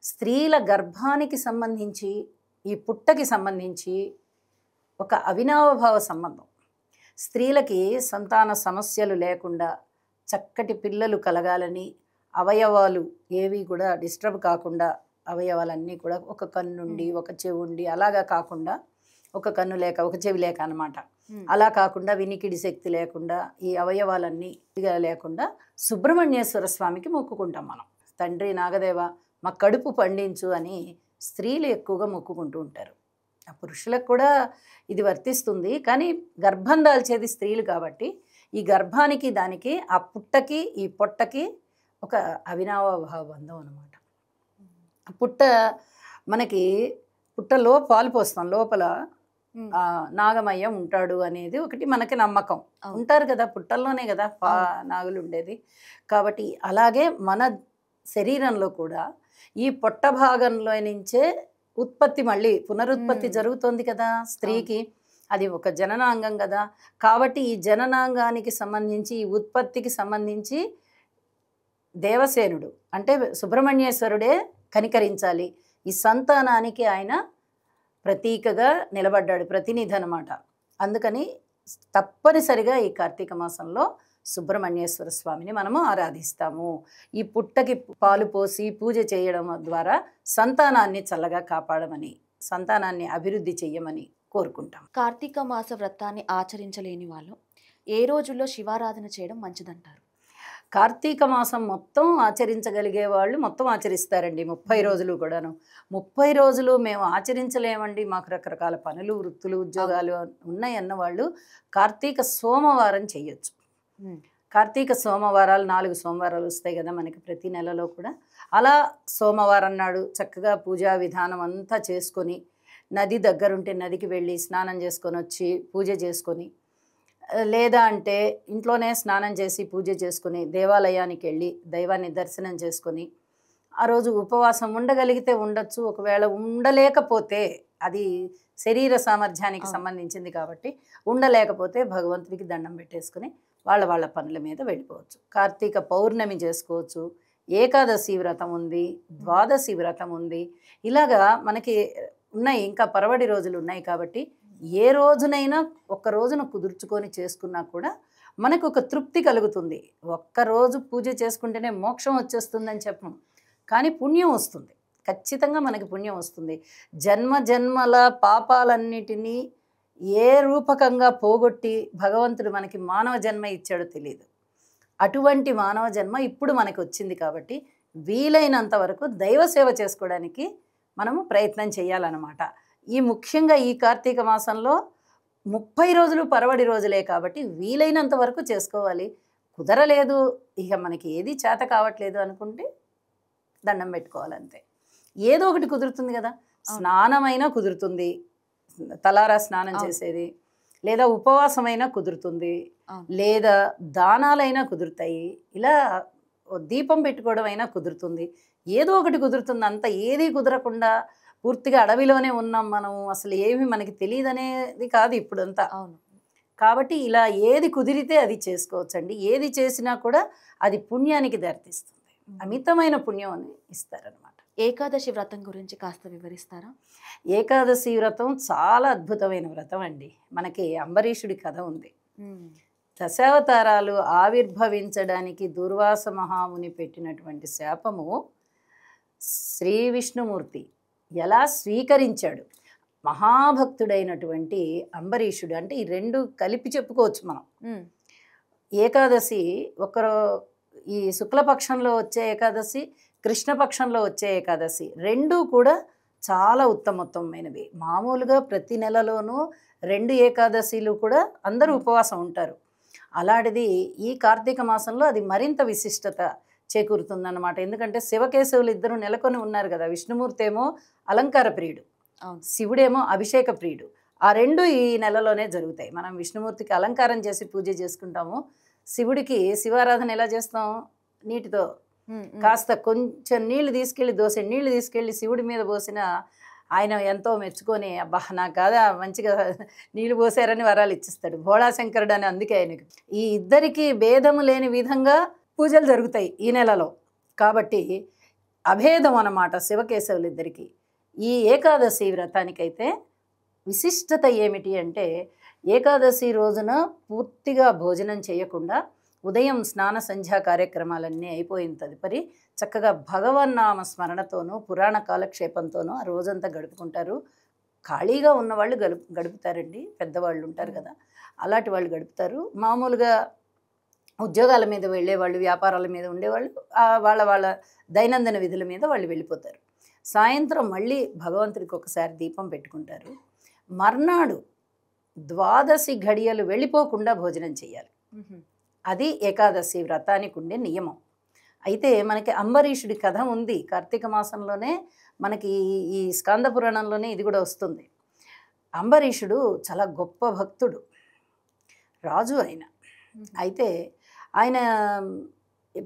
స్త్రీల గర్భానికి సంబంధించి ఈ పుట్టకి సంబంధించి ఒక అవినావభావ సంబంధం. స్త్రీలకి సంతాన సమస్యలు లేకుండా చక్కటి పిల్లలు కలగాలని, అవయవాలు ఏవి కూడా డిస్టర్బ్ కాకుండా, అవయవాలన్నీ కూడా ఒక కన్నుండి ఒక చెవి ఉండి అలాగా కాకుండా, ఒక కన్ను లేక ఒక చెవి లేక అనమాట, అలా కాకుండా వినికిడి శక్తి లేకుండా ఈ అవయవాలన్నీ లేకుండా సుబ్రహ్మణ్యేశ్వర స్వామికి మొక్కుకుంటాం మనం. తండ్రి నాగదేవ మా కడుపు పండించు అని స్త్రీలు ఎక్కువగా మొక్కుకుంటూ ఉంటారు. ఆ పురుషులకు కూడా ఇది వర్తిస్తుంది, కానీ గర్భం దాల్చేది స్త్రీలు కాబట్టి ఈ గర్భానికి దానికి ఆ పుట్టకి ఈ పొట్టకి ఒక అవినావభావ బంధం అనమాట. పుట్ట మనకి పుట్టలో పాలు పోస్తాం, లోపల ఉమ్, నాగమయ్య ఉంటాడు అనేది ఒకటి మనకి నమ్మకం. అవును. ఉంటారు కదా, పుట్టల్లోనే కదా నాగులు ఉండేది. కాబట్టి అలాగే మన శరీరంలో కూడా ఈ పొట్ట భాగంలో నుంచే ఉత్పత్తి, మళ్ళీ పునరుత్పత్తి జరుగుతుంది కదా స్త్రీకి. అది ఒక జననాంగం కదా. కాబట్టి ఈ జననాంగానికి సంబంధించి, ఈ ఉత్పత్తికి సంబంధించి దేవసేనుడు అంటే సుబ్రహ్మణ్యేశ్వరుడే కనికరించాలి. ఈ సంతానానికి ఆయన ప్రతీకగా నిలబడ్డాడు, ప్రతినిధి అనమాట. అందుకని తప్పనిసరిగా ఈ కార్తీక మాసంలో సుబ్రహ్మణ్యేశ్వర స్వామిని మనము ఆరాధిస్తాము. ఈ పుట్టకి పాలు పోసి పూజ చేయడం ద్వారా సంతానాన్ని చల్లగా కాపాడమని, సంతానాన్ని అభివృద్ధి చెయ్యమని కోరుకుంటాం. కార్తీక మాస వ్రతాన్ని ఆచరించలేని వాళ్ళు ఏ రోజుల్లో శివారాధన చేయడం మంచిదంటారు? కార్తీక మాసం మొత్తం ఆచరించగలిగే వాళ్ళు మొత్తం ఆచరిస్తారండి, 30 రోజులు కూడాను. 30 రోజులు మేము ఆచరించలేమండి, మాకు రకరకాల పనులు, వృత్తులు, ఉద్యోగాలు ఉన్నాయన్న వాళ్ళు కార్తీక సోమవారం చెయ్యొచ్చు. కార్తీక సోమవారాలు 4 సోమవారాలు వస్తాయి కదా మనకి ప్రతి నెలలో కూడా. అలా సోమవారం నాడు చక్కగా పూజా విధానం అంతా చేసుకొని, నది దగ్గరుంటే నదికి వెళ్ళి స్నానం చేసుకొని వచ్చి పూజ చేసుకొని, లేదా అంటే ఇంట్లోనే స్నానం చేసి పూజ చేసుకొని దేవాలయానికి వెళ్ళి దైవాన్ని దర్శనం చేసుకొని ఆ రోజు ఉపవాసం ఉండగలిగితే ఉండొచ్చు. ఒకవేళ ఉండలేకపోతే, అది శరీర సామర్థ్యానికి సంబంధించింది కాబట్టి, ఉండలేకపోతే భగవంతుడికి దండం పెట్టేసుకుని వాళ్ళ పనుల మీద వెళ్ళిపోవచ్చు. కార్తీక పౌర్ణమి చేసుకోవచ్చు, ఏకాదశి వ్రతం ఉంది, ద్వాదశి వ్రతం ఉంది. ఇలాగా మనకి ఉన్నాయి, ఇంకా పరవడి రోజులు ఉన్నాయి. కాబట్టి ఏ రోజునైనా ఒక్క రోజున కుదుర్చుకొని చేసుకున్నా కూడా మనకు ఒక తృప్తి కలుగుతుంది. ఒక్కరోజు పూజ చేసుకుంటేనే మోక్షం వచ్చేస్తుందని చెప్పం, కానీ పుణ్యం వస్తుంది, ఖచ్చితంగా మనకి పుణ్యం వస్తుంది. జన్మ జన్మల పాపాలన్నిటినీ ఏ రూపకంగా పోగొట్టి భగవంతుడు మనకి మానవ జన్మ ఇచ్చాడో తెలియదు. అటువంటి మానవ జన్మ ఇప్పుడు మనకి వచ్చింది కాబట్టి వీలైనంత వరకు దైవ సేవ చేసుకోవడానికి మనము ప్రయత్నం చేయాలన్నమాట. ముఖ్యంగా ఈ కార్తీక మాసంలో 30 రోజులు పరవడి రోజులే కాబట్టి వీలైనంత వరకు చేసుకోవాలి. కుదరలేదు, ఇక మనకి ఏది చేత కావట్లేదు అనుకుంటే దండం పెట్టుకోవాలంతే. ఏదో ఒకటి కుదురుతుంది కదా, స్నానమైనా కుదురుతుంది, తలారా స్నానం చేసేది, లేదా ఉపవాసమైనా కుదురుతుంది, లేదా దానాలైనా కుదురుతాయి, ఇలా దీపం పెట్టుకోవడం అయినా కుదురుతుంది, ఏదో ఒకటి కుదురుతుంది. అంత ఏది కుదరకుండా పూర్తిగా అడవిలోనే ఉన్నాం మనం, అసలు ఏమి మనకి తెలియదనేది కాదు ఇప్పుడంతా. అవును. కాబట్టి ఇలా ఏది కుదిరితే అది చేసుకోవచ్చండి. ఏది చేసినా కూడా అది పుణ్యానికి దారితీస్తుంది, అమితమైన పుణ్యం అని ఇస్తారనమాట. ఏకాదశి వ్రతం గురించి కాస్త వివరిస్తారా? ఏకాదశి వ్రతం చాలా అద్భుతమైన వ్రతం అండి. మనకి అంబరీషుడి కథ ఉంది. దశావతారాలు ఆవిర్భవించడానికి దుర్వాస మహాముని పెట్టినటువంటి శాపము శ్రీ విష్ణుమూర్తి ఎలా స్వీకరించాడు. మహాభక్తుడైనటువంటి అంబరీషుడు, అంటే ఈ రెండు కలిపి చెప్పుకోవచ్చు మనం. ఏకాదశి ఒకరు ఈ శుక్లపక్షంలో వచ్చే ఏకాదశి, కృష్ణపక్షంలో వచ్చే ఏకాదశి రెండూ కూడా చాలా ఉత్తమోత్తమైనవి. మామూలుగా ప్రతి నెలలోనూ 2 ఏకాదశిలు కూడా అందరూ ఉపవాసం ఉంటారు. అలాంటిది ఈ కార్తీక మాసంలో అది మరింత విశిష్టత చేకూరుతుందన్నమాట. ఎందుకంటే శివకేశవులు ఇద్దరు నెలకొని ఉన్నారు కదా. విష్ణుమూర్తి ఏమో అలంకార ప్రియుడు, శివుడేమో అభిషేక ప్రియుడు. ఆ రెండు ఈ నెలలోనే జరుగుతాయి. మనం విష్ణుమూర్తికి అలంకారం చేసి పూజ చేసుకుంటాము, శివుడికి శివారాధన ఎలా చేస్తాం, నీటితో కాస్త కొంచెం నీళ్లు తీసుకెళ్ళి, దోసె నీళ్లు తీసుకెళ్ళి శివుడి మీద పోసిన ఆయన ఎంతో మెచ్చుకొని, అబ్బా నాకు కాదా మంచిగా నీళ్ళు పోసారని వరాలు ఇచ్చిస్తాడు. భోళాశంకరుడు అని అందుకే ఆయనకి. ఈ ఇద్దరికి భేదము లేని విధంగా పూజలు జరుగుతాయి ఈ నెలలో. కాబట్టి అభేదం అన్నమాట శివకేశవులిద్దరికీ. ఈ ఏకాదశి వ్రతానికైతే విశిష్టత ఏమిటి అంటే, ఏకాదశి రోజున పూర్తిగా భోజనం చేయకుండా ఉదయం స్నాన సంధ్యా కార్యక్రమాలన్నీ అయిపోయిన తదుపరి చక్కగా భగవన్నామ స్మరణతోనూ పురాణ కాలక్షేపంతోనూ ఆ రోజంతా గడుపుకుంటారు. ఖాళీగా ఉన్నవాళ్ళు గడుపుతారండి, పెద్దవాళ్ళు ఉంటారు కదా, అలాంటి వాళ్ళు గడుపుతారు. మామూలుగా ఉద్యోగాల మీద వెళ్ళేవాళ్ళు, వ్యాపారాల మీద ఉండేవాళ్ళు వాళ్ళ దైనందిన విధుల మీద వాళ్ళు వెళ్ళిపోతారు. సాయంత్రం మళ్ళీ భగవంతుడికి ఒకసారి దీపం పెట్టుకుంటారు. మర్నాడు ద్వాదశి ఘడియలు వెళ్ళిపోకుండా భోజనం చేయాలి. అది ఏకాదశి వ్రతానికి ఉండే నియమం. అయితే మనకి అంబరీషుడి కథ ఉంది కార్తీక మాసంలోనే, మనకి ఈ స్కంద పురాణంలోనే ఇది కూడా వస్తుంది. అంబరీషుడు చాలా గొప్ప భక్తుడు, రాజు ఆయన. అయితే ఆయన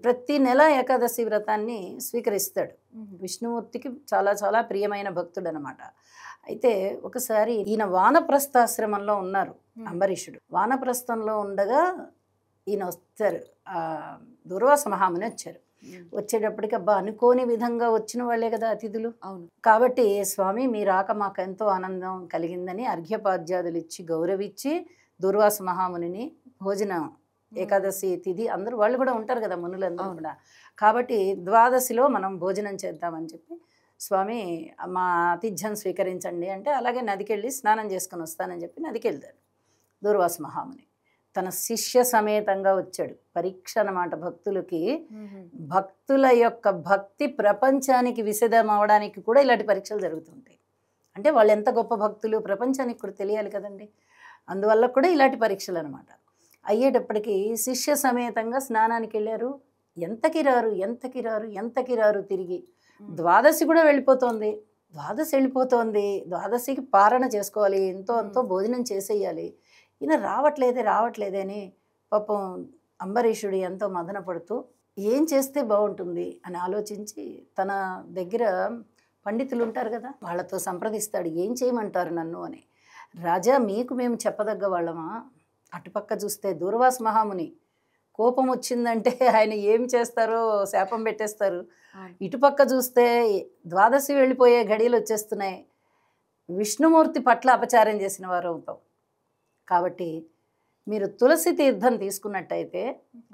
ప్రతి నెల ఏకాదశి వ్రతాన్ని స్వీకరిస్తాడు. విష్ణుమూర్తికి చాలా చాలా ప్రియమైన భక్తుడు అనమాట. అయితే ఒకసారి ఈయన వానప్రస్థాశ్రమంలో ఉన్నారు అంబరీషుడు. వానప్రస్థంలో ఉండగా ఈయన వస్తారు, దుర్వాస మహాముని వచ్చారు. వచ్చేటప్పటికి అబ్బా అనుకోని విధంగా వచ్చిన వాళ్ళే కదా అతిథులు. అవును. కాబట్టి స్వామి మీ రాక మాకు ఎంతో ఆనందం కలిగిందని అర్ఘ్యపాద్యాదులు ఇచ్చి గౌరవించి దుర్వాస మహామునిని భోజనం, ఏకాదశి తిథి అందరూ వాళ్ళు కూడా ఉంటారు కదా మునులందరూ కూడా. కాబట్టి ద్వాదశిలో మనం భోజనం చేద్దామని చెప్పి స్వామి మా ఆతిథ్యం స్వీకరించండి అంటే అలాగే నదికి వెళ్ళి స్నానం చేసుకుని వస్తానని చెప్పి నదికి వెళ్తాడు దుర్వాస మహాముని. తన శిష్య సమేతంగా వచ్చాడు. పరీక్ష అన్నమాట భక్తులకి. భక్తుల యొక్క భక్తి ప్రపంచానికి విశదం అవడానికి కూడా ఇలాంటి పరీక్షలు జరుగుతుంటాయి. అంటే వాళ్ళు ఎంత గొప్ప భక్తులు ప్రపంచానికి కూడా తెలియాలి కదండి. అందువల్ల కూడా ఇలాంటి పరీక్షలు అనమాట. అయ్యేటప్పటికి శిష్య సమేతంగా స్నానానికి వెళ్ళారు. ఎంతకి రారు తిరిగి. ద్వాదశి కూడా వెళ్ళిపోతుంది. ద్వాదశికి పారణ చేసుకోవాలి, ఎంతో భోజనం చేసేయాలి. ఈయన రావట్లేదే అని పాపం అంబరీషుడు ఎంతో మదన పడుతూ ఏం చేస్తే బాగుంటుంది అని ఆలోచించి తన దగ్గర పండితులు ఉంటారు కదా వాళ్ళతో సంప్రదిస్తాడు. ఏం చేయమంటారు నన్ను అని. రాజా, మీకు మేము చెప్పదగ్గ వాళ్ళమా? అటుపక్క చూస్తే దుర్వాస మహాముని కోపం వచ్చిందంటే ఆయన ఏం చేస్తారో శాపం పెట్టేస్తారు. ఇటుపక్క చూస్తే ద్వాదశి వెళ్ళిపోయే ఘడియలు వచ్చేస్తున్నాయి. విష్ణుమూర్తి పట్ల అపచారం చేసిన వారు అవుతాం. కాబట్టి మీరు తులసి తీర్థం తీసుకున్నట్టయితే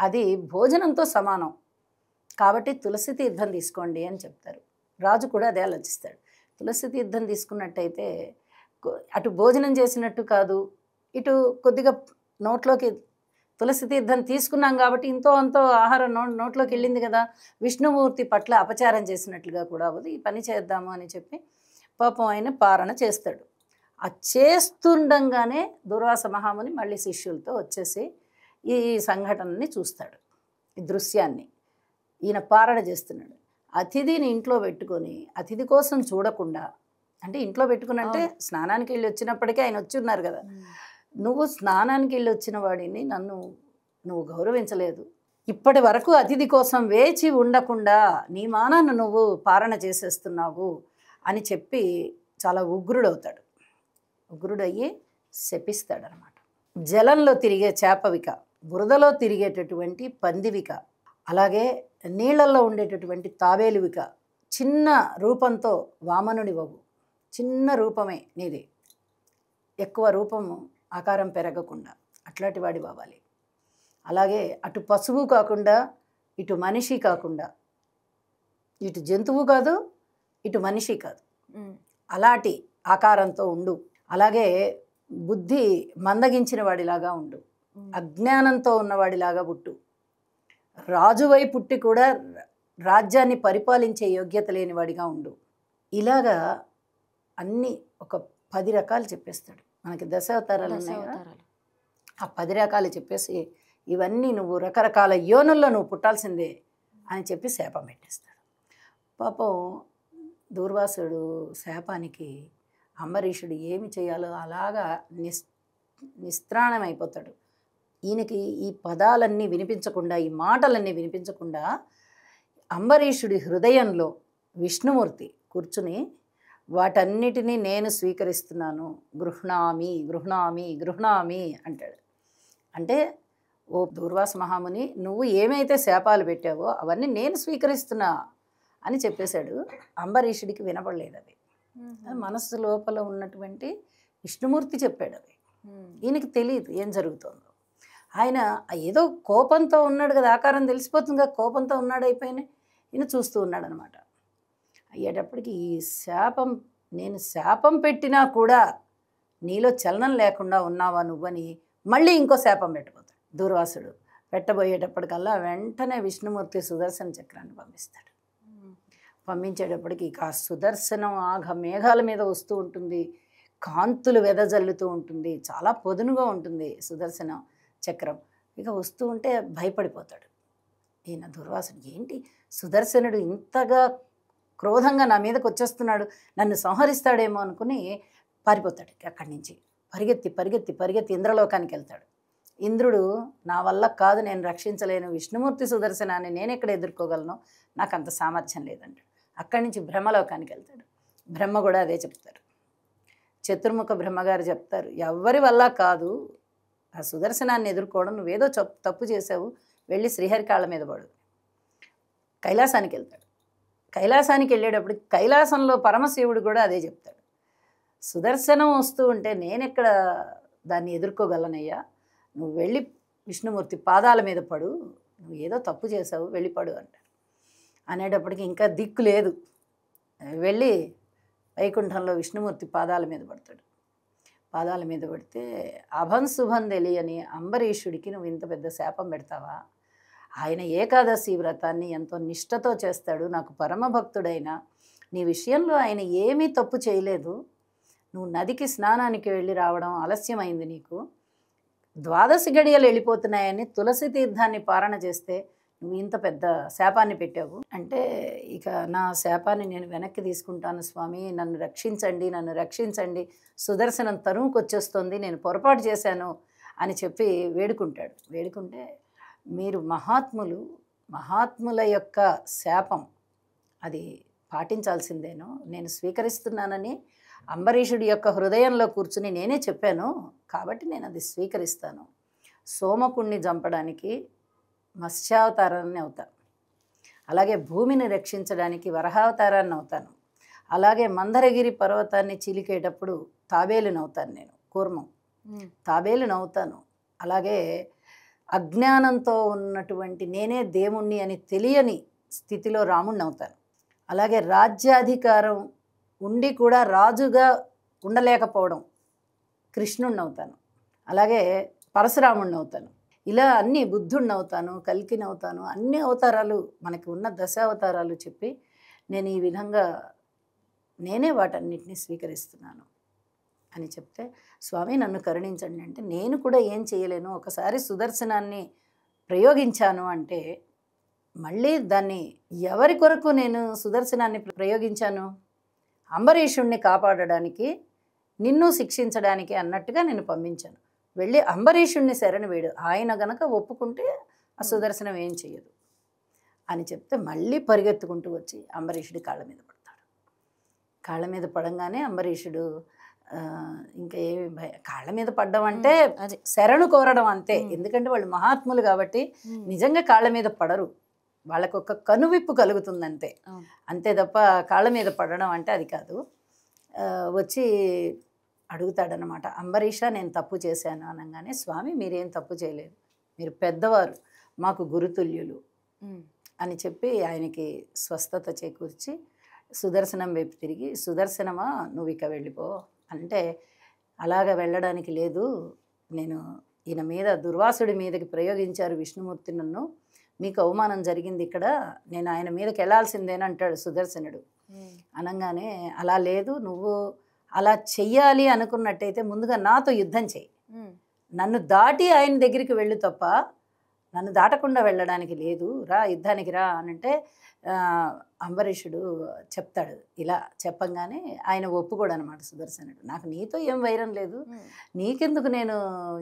అది భోజనంతో సమానం. కాబట్టి తులసి తీర్థం తీసుకోండి అని చెప్తారు. రాజు కూడా అదే ఆలోచిస్తాడు. తులసి తీర్థం తీసుకున్నట్టయితే అటు భోజనం చేసినట్టు కాదు, ఇటు కొద్దిగా నోట్లోకి తులసి తీర్థం తీసుకున్నాం కాబట్టి ఇంతో అంతో ఆహారం నోట్లోకి వెళ్ళింది కదా, విష్ణుమూర్తి పట్ల అపచారం చేసినట్లుగా కూడా అవ్వదు. ఈ పని చేద్దాము అని చెప్పి పాపం ఆయన పారణ చేస్తాడు. ఆ చేస్తుండగానే దుర్వాస మహాముని మళ్ళీ శిష్యులతో వచ్చేసి ఈ సంఘటనని చూస్తాడు. ఈ దృశ్యాన్ని ఈయన పారణ చేస్తున్నాడు. అతిథిని ఇంట్లో పెట్టుకొని అతిథి కోసం చూడకుండా, అంటే ఇంట్లో పెట్టుకుని అంటే స్నానానికి వెళ్ళి వచ్చినప్పటికీ ఆయన వచ్చి ఉన్నారు కదా, నువ్వు స్నానానికి వెళ్ళి వచ్చిన వాడిని నువ్వు గౌరవించలేదు. ఇప్పటి వరకు అతిథి కోసం వేచి ఉండకుండా నీ మానాన్ని నువ్వు పారణ చేసేస్తున్నావు అని చెప్పి చాలా ఉగ్రుడవుతాడు. ఉగ్రుడయ్యి శపిస్తాడనమాట. జలంలో తిరిగే చేపవిక, బురదలో తిరిగేటటువంటి పందివిక, అలాగే నీళ్లలో ఉండేటటువంటి తాబేలువిక, చిన్న రూపంతో వామనుడివవు. చిన్న రూపమే నీది, ఎక్కువ రూపము ఆకారం పెరగకుండా అట్లాంటి వాడి అవ్వాలి. అలాగే అటు పశువు కాకుండా ఇటు మనిషి కాకుండా, ఇటు జంతువు కాదు ఇటు మనిషి కాదు, అలాంటి ఆకారంతో ఉండు. అలాగే బుద్ధి మందగించిన వాడిలాగా ఉండు, అజ్ఞానంతో ఉన్నవాడిలాగా పుట్టు, రాజువై పుట్టి కూడా రాజ్యాన్ని పరిపాలించే యోగ్యత లేనివాడిగా ఉండు. ఇలాగా అన్నీ ఒక 10 రకాలు చెప్పేస్తాడు. మనకి దశావతారాలు ఉన్నాయి కదా, ఆ 10 రకాలు చెప్పేసి ఇవన్నీ నువ్వు రకరకాల యోనుల్లో నువ్వు పుట్టాల్సిందే అని చెప్పి శాపం పెట్టేస్తాడు. పాపం దూర్వాసుడు శాపానికి అంబరీషుడు ఏమి చేయాలో అలాగా నిస్త్రాణమైపోతాడు. ఈయనకి ఈ పదాలన్నీ వినిపించకుండా, ఈ మాటలన్నీ వినిపించకుండా అంబరీషుడి హృదయంలో విష్ణుమూర్తి కూర్చుని వాటన్నిటినీ నేను స్వీకరిస్తున్నాను, గృహ్ణామి అంటాడు. అంటే ఓ దూర్వాస మహాముని, నువ్వు ఏమైతే శాపాలు పెట్టావో అవన్నీ నేను స్వీకరిస్తున్నా అని చెప్పేశాడు. అంబరీషుడికి వినపడలేదు అవి. మనస్సు లోపల ఉన్నటువంటి విష్ణుమూర్తి చెప్పాడు అవి. ఈయనకి తెలియదు ఏం జరుగుతుందో. ఆయన ఏదో కోపంతో ఉన్నాడు కదా, ఆకారం తెలిసిపోతుంది కదా, కోపంతో ఉన్నాడు అయిపోయినా ఈయన చూస్తూ ఉన్నాడు అనమాట. అయ్యేటప్పటికి ఈ శాపం, నేను శాపం పెట్టినా కూడా నీలో చలనం లేకుండా ఉన్నావా నువ్వని మళ్ళీ ఇంకో శాపం పెట్టబోతాడు దూర్వాసుడు. పెట్టబోయేటప్పటికల్లా వెంటనే విష్ణుమూర్తి సుదర్శన చక్రాన్ని పంపిస్తాడు. పంపించేటప్పటికి ఇక ఆ సుదర్శనం ఆఘ మేఘాల మీద వస్తూ ఉంటుంది, కాంతులు వెదజల్లుతూ ఉంటుంది, చాలా పొదునుగా ఉంటుంది సుదర్శన చక్రం. ఇక వస్తూ ఉంటే భయపడిపోతాడు ఈయన దుర్వాసుడు. ఏంటి సుదర్శనుడు ఇంతగా క్రోధంగా నా మీదకి వచ్చేస్తున్నాడు, నన్ను సంహరిస్తాడేమో అనుకుని పారిపోతాడు అక్కడి నుంచి. పరిగెత్తి పరిగెత్తి పరిగెత్తి ఇంద్రలోకానికి వెళ్తాడు. ఇంద్రుడు నా వల్ల కాదు, నేను రక్షించలేను, విష్ణుమూర్తి సుదర్శనాన్ని నేను ఎక్కడ ఎదుర్కోగలను, నాకు అంత సామర్థ్యం లేదంటాడు. అక్కడి నుంచి బ్రహ్మలోకానికి వెళ్తాడు. బ్రహ్మ కూడా అదే చెప్తారు. చతుర్ముఖ బ్రహ్మగారు చెప్తారు, ఎవరి వల్ల కాదు ఆ సుదర్శనాన్ని ఎదుర్కోవడం, నువ్వేదో తప్పు చేసావు, వెళ్ళి శ్రీహరి కాళ్ళ మీద పడు. కైలాసానికి వెళ్తాడు. కైలాసానికి వెళ్ళేటప్పుడు కైలాసంలో పరమశివుడు కూడా అదే చెప్తాడు, సుదర్శనం వస్తూ ఉంటే నేనెక్కడ దాన్ని ఎదుర్కోగలనయ్యా, నువ్వు వెళ్ళి విష్ణుమూర్తి పాదాల మీద పడు, నువ్వు ఏదో తప్పు చేసావు, వెళ్ళి పడు అంటారు. అనేటప్పటికి ఇంకా దిక్కు లేదు, వెళ్ళి వైకుంఠంలో విష్ణుమూర్తి పాదాల మీద పడతాడు. పాదాల మీద పడితే అభం శుభం తెలియని అంబరీషుడికి నువ్వు ఇంత పెద్ద శాపం పెడతావా, ఆయన ఏకాదశి వ్రతాన్ని ఎంతో నిష్ఠతో చేస్తాడు, నాకు పరమభక్తుడైన నీ విషయంలో ఆయన ఏమీ తప్పు చేయలేదు, నువ్వు నదికి స్నానానికి వెళ్ళి రావడం ఆలస్యమైంది, నీకు ద్వాదశి గడియలు వెళ్ళిపోతున్నాయని తులసి తీర్థాన్ని పారణ చేస్తే నువ్వు ఇంత పెద్ద శాపాన్ని పెట్టావు అంటే, ఇక నా శాపాన్ని నేను వెనక్కి తీసుకుంటాను స్వామి, నన్ను రక్షించండి, నన్ను రక్షించండి, సుదర్శనం తరువుకు వచ్చేస్తుంది, నేను పొరపాటు చేశాను అని చెప్పి వేడుకుంటాడు. వేడుకుంటే మీరు మహాత్ముల యొక్క శాపం అది పాటించాల్సిందేను, నేను స్వీకరిస్తున్నానని అంబరీషుడి యొక్క హృదయంలో కూర్చుని నేనే చెప్పాను, కాబట్టి నేను అది స్వీకరిస్తాను. సోమకుణ్ణి చంపడానికి మత్స్యావతారాన్ని అవుతాను, అలాగే భూమిని రక్షించడానికి వరహావతారాన్ని అవుతాను, అలాగే మందరగిరి పర్వతాన్ని చిలికేటప్పుడు తాబేలుని అవుతాను, నేను కూర్మం తాబేలుని అవుతాను, అలాగే అజ్ఞానంతో ఉన్నటువంటి నేనే దేవుణ్ణి అని తెలియని స్థితిలో రాముణ్ణి అవుతాను, అలాగే రాజ్యాధికారం ఉండి కూడా రాజుగా ఉండలేకపోవడం కృష్ణుణ్ణి అవుతాను, అలాగే పరశురాముణ్ణి అవుతాను, ఇలా అన్ని బుద్ధుణ్ణి అవుతాను, కల్కిని అవుతాను, అన్ని అవతారాలు మనకి ఉన్న దశావతారాలు చెప్పి నేను ఈ విధంగా నేనే వాటన్నిటిని స్వీకరిస్తున్నాను అని చెప్తే, స్వామి నన్ను కరుణించండి అంటే, నేను కూడా ఏం చేయలేను, ఒకసారి సుదర్శనాన్ని ప్రయోగించాను అంటే మళ్ళీ దాన్ని ఎవరి కొరకు నేను సుదర్శనాన్ని ప్రయోగించాను, అంబరీషుణ్ణి కాపాడడానికి, నిన్ను శిక్షించడానికి అన్నట్టుగా నేను పంపించాను, వెళ్ళి అంబరీషుణ్ణి శరణు వేడు, ఆయన గనక ఒప్పుకుంటే ఆ సుదర్శనం ఏం చెయ్యదు అని చెప్తే మళ్ళీ పరిగెత్తుకుంటూ వచ్చి అంబరీషుడి కాళ్ళ మీద పడతాడు. కాళ్ళ మీద పడంగానే అంబరీషుడు ఇంకా ఏమి కాళ్ళ మీద పడ్డం అంటే అది శరణు కోరడం అంతే, ఎందుకంటే వాళ్ళు మహాత్ములు కాబట్టి నిజంగా కాళ్ళ మీద పడరు, వాళ్ళకు ఒక కనువిప్పు కలుగుతుంది అంతే, అంతే తప్ప కాళ్ళ మీద పడడం అంటే అది కాదు. వచ్చి అడుగుతాడనమాట, అంబరీష నేను తప్పు చేశాను అనగానే, స్వామి మీరేం తప్పు చేయలేదు, మీరు పెద్దవారు, మాకు గురుతుల్యులు అని చెప్పి ఆయనకి స్వస్థత చేకూర్చి సుదర్శనం వైపు తిరిగి, సుదర్శనమా నువ్వు ఇక వెళ్ళిపో అంటే, అలాగ వెళ్ళడానికి లేదు, నేను ఈయన మీద దుర్వాసుడి మీదకి ప్రయోగించారు విష్ణుమూర్తి నన్ను, మీకు అవమానం జరిగింది ఇక్కడ, నేను ఆయన మీదకి వెళ్ళాల్సిందేనా అంటాడు సుదర్శనుడు. అనగానే అలా లేదు, నువ్వు అలా చెయ్యాలి అనుకున్నట్టయితే ముందుగా నాతో యుద్ధం చేయి, నన్ను దాటి ఆయన దగ్గరికి వెళ్ళు తప్ప నన్ను దాటకుండా వెళ్ళడానికి లేదు, రా యుద్ధానికి రా అనంటే అంబరీషుడు చెప్తాడు. ఇలా చెప్పంగానే ఆయన ఒప్పుకోడు అనమాట సుదర్శనుడు, నాకు నీతో ఏం వైరం లేదు, నీకెందుకు నేను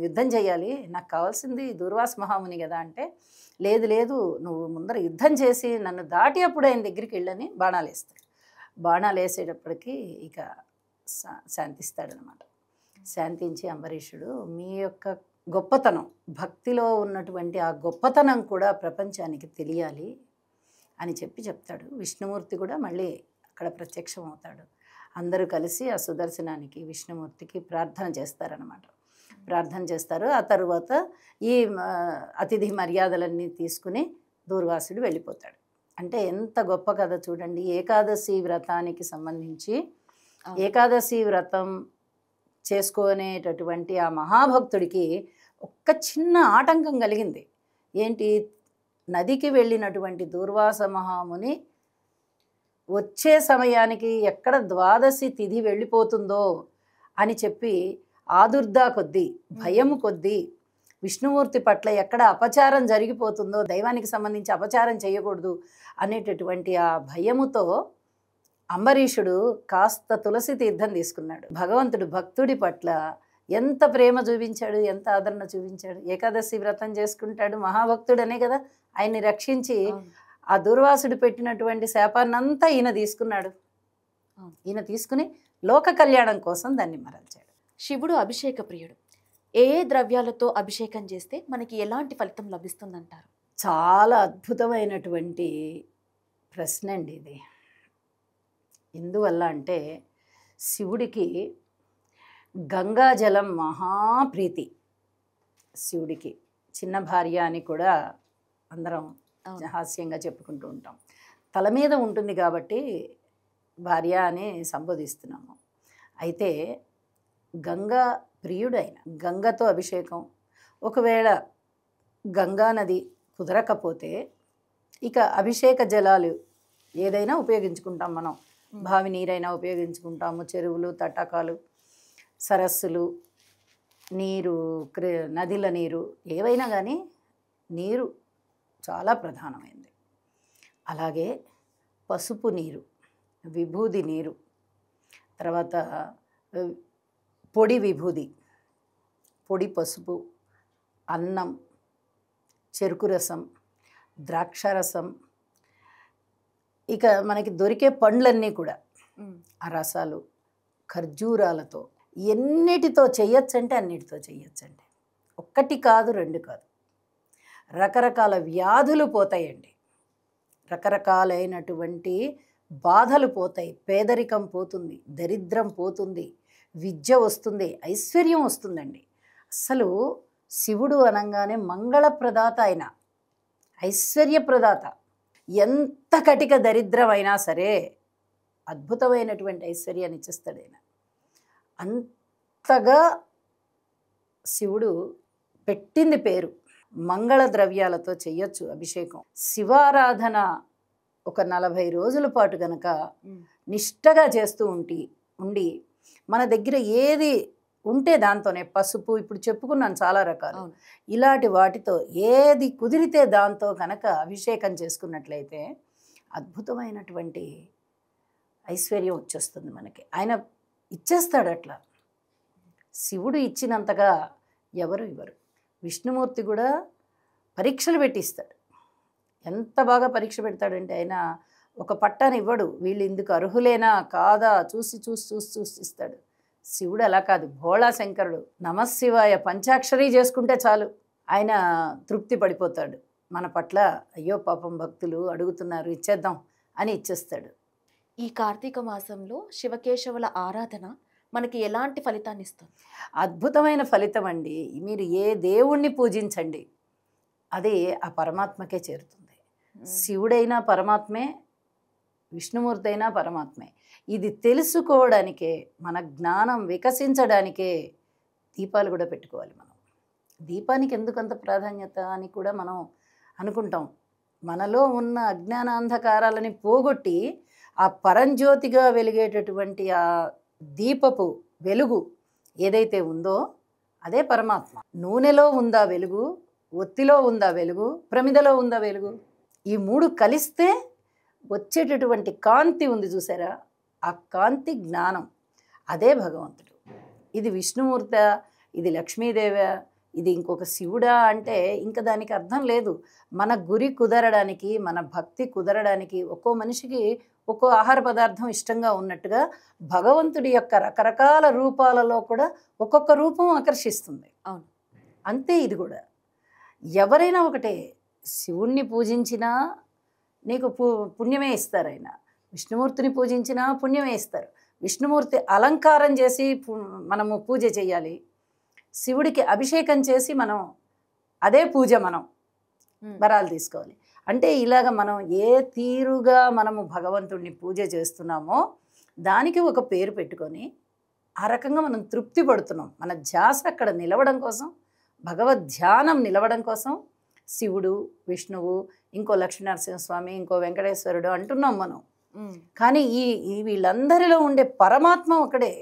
యుద్ధం చేయాలి, నాకు కావాల్సింది దూర్వాస మహాముని కదా అంటే, లేదు లేదు నువ్వు ముందర యుద్ధం చేసి నన్ను దాటి అప్పుడు ఆయన దగ్గరికి వెళ్ళని బాణాలు వేస్తాడు. బాణాలు వేసేటప్పటికి ఇక శాంతిస్తాడనమాట. శాంతించి అంబరీషుడు, మీ యొక్క గొప్పతనం, భక్తిలో ఉన్నటువంటి ఆ గొప్పతనం కూడా ప్రపంచానికి తెలియాలి అని చెప్తాడు. విష్ణుమూర్తి కూడా మళ్ళీ అక్కడ ప్రత్యక్షం అవుతాడు. అందరూ కలిసి ఆ సుదర్శనానికి విష్ణుమూర్తికి ప్రార్థన చేస్తారనమాట. ప్రార్థన చేస్తారు. ఆ తరువాత ఈ అతిథి మర్యాదలన్నీ తీసుకుని దూర్వాసుడు వెళ్ళిపోతాడు. అంటే ఎంత గొప్ప కథ చూడండి. ఏకాదశి వ్రతానికి సంబంధించి ఏకాదశి వ్రతం చేసుకునేటటువంటి ఆ మహాభక్తుడికి ఒక్క చిన్న ఆటంకం కలిగింది. ఏంటి? నదికి వెళ్ళినటువంటి దూర్వాస మహాముని వచ్చే సమయానికి ఎక్కడ ద్వాదశి తిథి వెళ్ళిపోతుందో అని చెప్పి ఆదుర్దా కొద్దీ, భయము కొద్దీ, విష్ణుమూర్తి పట్ల ఎక్కడ అపచారం జరిగిపోతుందో, దైవానికి సంబంధించి అపచారం చేయకూడదు అనేటటువంటి ఆ భయముతో అంబరీషుడు కాస్త తులసి తీర్థం తీసుకున్నాడు. భగవంతుడు భక్తుడి పట్ల ఎంత ప్రేమ చూపించాడు, ఎంత ఆదరణ చూపించాడు. ఏకాదశి వ్రతం చేసుకుంటాడు, మహాభక్తుడనే కదా ఆయన్ని రక్షించి ఆ దుర్వాసుడు పెట్టినటువంటి శాపాన్నంతా ఈయన తీసుకున్నాడు. ఈయన తీసుకుని లోక కళ్యాణం కోసం దాన్ని మరల్చాడు. శివుడు అభిషేక ప్రియుడు. ఏ ఏ ద్రవ్యాలతో అభిషేకం చేస్తే మనకి ఎలాంటి ఫలితం లభిస్తుందంటారు? చాలా అద్భుతమైనటువంటి ప్రశ్న అండి ఇది. ఎందువల్ల అంటే శివుడికి గంగాజలం మహాప్రీతి. శివుడికి చిన్న భార్య అని కూడా అందరం హాస్యంగా చెప్పుకుంటూ ఉంటాం. తల మీద ఉంటుంది కాబట్టి భార్య అని సంబోధిస్తున్నాము. అయితే గంగా ప్రియుడైన గంగతో అభిషేకం, ఒకవేళ గంగా నది కుదరకపోతే ఇక అభిషేక జలాలు ఏదైనా ఉపయోగించుకుంటాం మనం. బావి నీరైనా ఉపయోగించుకుంటాము, చెరువులు, తటాకాలు, సరస్సులు, నీరు, నదిల నీరు, ఏవైనా కానీ నీరు చాలా ప్రధానమైంది. అలాగే పసుపు నీరు, విభూది నీరు, తర్వాత పొడి విభూది, పొడి పసుపు, అన్నం, చెరుకు రసం, ద్రాక్షారసం, ఇక మనకి దొరికే పండ్లన్నీ కూడా ఆ రసాలు, ఖర్జూరాలతో ఎన్నిటితో చెయ్యొచ్చంటే అన్నిటితో చెయ్యొచ్చండి. ఒక్కటి కాదు, రెండు కాదు, రకరకాల వ్యాధులు పోతాయండి, రకరకాలైనటువంటి బాధలు పోతాయి, పేదరికం పోతుంది, దరిద్రం పోతుంది, విద్య వస్తుంది, ఐశ్వర్యం వస్తుందండి. అసలు శివుడు అనగానే మంగళప్రదాత, ఆయన ఐశ్వర్యప్రదాత. ఎంత కటిక దరిద్రమైనా సరే అద్భుతమైనటువంటి ఐశ్వర్యాన్ని ఇచ్చేస్తాడు ఆయన. అంతగా శివుడు పెట్టింది పేరు. మంగళ ద్రవ్యాలతో చెయ్యొచ్చు అభిషేకం. శివారాధన ఒక 40 రోజుల పాటు గనక నిష్టగా చేస్తూ ఉండి మన దగ్గర ఏది ఉంటే దాంతోనే, పసుపు ఇప్పుడు చెప్పుకున్నాను చాలా రకాలు, ఇలాంటి వాటితో ఏది కుదిరితే దాంతో కనుక అభిషేకం చేసుకున్నట్లయితే అద్భుతమైనటువంటి ఐశ్వర్యం వచ్చేస్తుంది మనకి. ఆయన ఇచ్చేస్తాడు అట్లా. శివుడు ఇచ్చినంతగా ఎవరు ఇవ్వరు. విష్ణుమూర్తి కూడా పరీక్షలు పెట్టిస్తాడు. ఎంత బాగా పరీక్ష పెడతాడంటే ఆయన ఒక పట్టాన్ని ఇవ్వడు, వీళ్ళు ఇందుకు అర్హులేనా కాదా చూసి ఇస్తాడు. శివుడు అలా కాదు, భోళా శంకరుడు. నమశివాయ పంచాక్షరి చేసుకుంటే చాలు ఆయన తృప్తి పడిపోతాడు. మన పట్ల అయ్యో పాపం భక్తులు అడుగుతున్నారు ఇచ్చేద్దాం అని ఇచ్చేస్తాడు. ఈ కార్తీక మాసంలో శివకేశవుల ఆరాధన మనకి ఎలాంటి ఫలితాన్ని ఇస్తుంది? అద్భుతమైన ఫలితం అండి. మీరు ఏ దేవుణ్ణి పూజించండి అది ఆ పరమాత్మకే చేరుతుంది. శివుడైనా పరమాత్మే, విష్ణుమూర్తి అయినా పరమాత్మే. ఇది తెలుసుకోవడానికే, మన జ్ఞానం వికసించడానికే దీపాలు కూడా పెట్టుకోవాలి మనం. దీపానికి ఎందుకంత ప్రాధాన్యత అని కూడా మనం అనుకుంటాం. మనలో ఉన్న అజ్ఞానాంధకారాలని పోగొట్టి ఆ పరంజ్యోతిగా వెలిగేటటువంటి ఆ దీపపు వెలుగు ఏదైతే ఉందో అదే పరమాత్మ. నూనెలో ఉందా వెలుగు, ఒత్తిలో ఉందా వెలుగు, ప్రమిదలో ఉందా వెలుగు, ఈ మూడు కలిస్తే వచ్చేటటువంటి కాంతి ఉంది చూసారా, ఆ కాంతి జ్ఞానం, అదే భగవంతుడు. ఇది విష్ణుమూర్త, ఇది లక్ష్మీదేవ, ఇది ఇంకొక శివుడా అంటే ఇంకా దానికి అర్థం లేదు. మన గురి కుదరడానికి, మన భక్తి కుదరడానికి ఒక్కో మనిషికి ఒక్కో ఆహార పదార్థం ఇష్టంగా ఉన్నట్టుగా భగవంతుడి యొక్క రకరకాల రూపాలలో కూడా ఒక్కొక్క రూపం ఆకర్షిస్తుంది. అవును, అంతే ఇది కూడా. ఎవరైనా ఒకటే, శివుణ్ణి పూజించినా నీకు పుణ్యమే ఇస్తారు, ఆయన విష్ణుమూర్తిని పూజించినా పుణ్యమే ఇస్తారు. విష్ణుమూర్తి అలంకారం చేసి మనము పూజ చేయాలి, శివుడికి అభిషేకం చేసి మనం అదే పూజ మనం వరాలు తీసుకోవాలి. అంటే ఇలాగ మనం ఏ తీరుగా మనము భగవంతుడిని పూజ చేస్తున్నామో దానికి ఒక పేరు పెట్టుకొని ఆ రకంగా మనం తృప్తి పడుతున్నాం. మన ధ్యాస అక్కడ నిలవడం కోసం, భగవద్ ధ్యానం నిలవడం కోసం శివుడు, విష్ణువు, ఇంకో లక్ష్మీనరసింహస్వామి, ఇంకో వెంకటేశ్వరుడు అంటున్నాం మనం. కానీ ఈ వీళ్ళందరిలో ఉండే పరమాత్మ ఒకడే.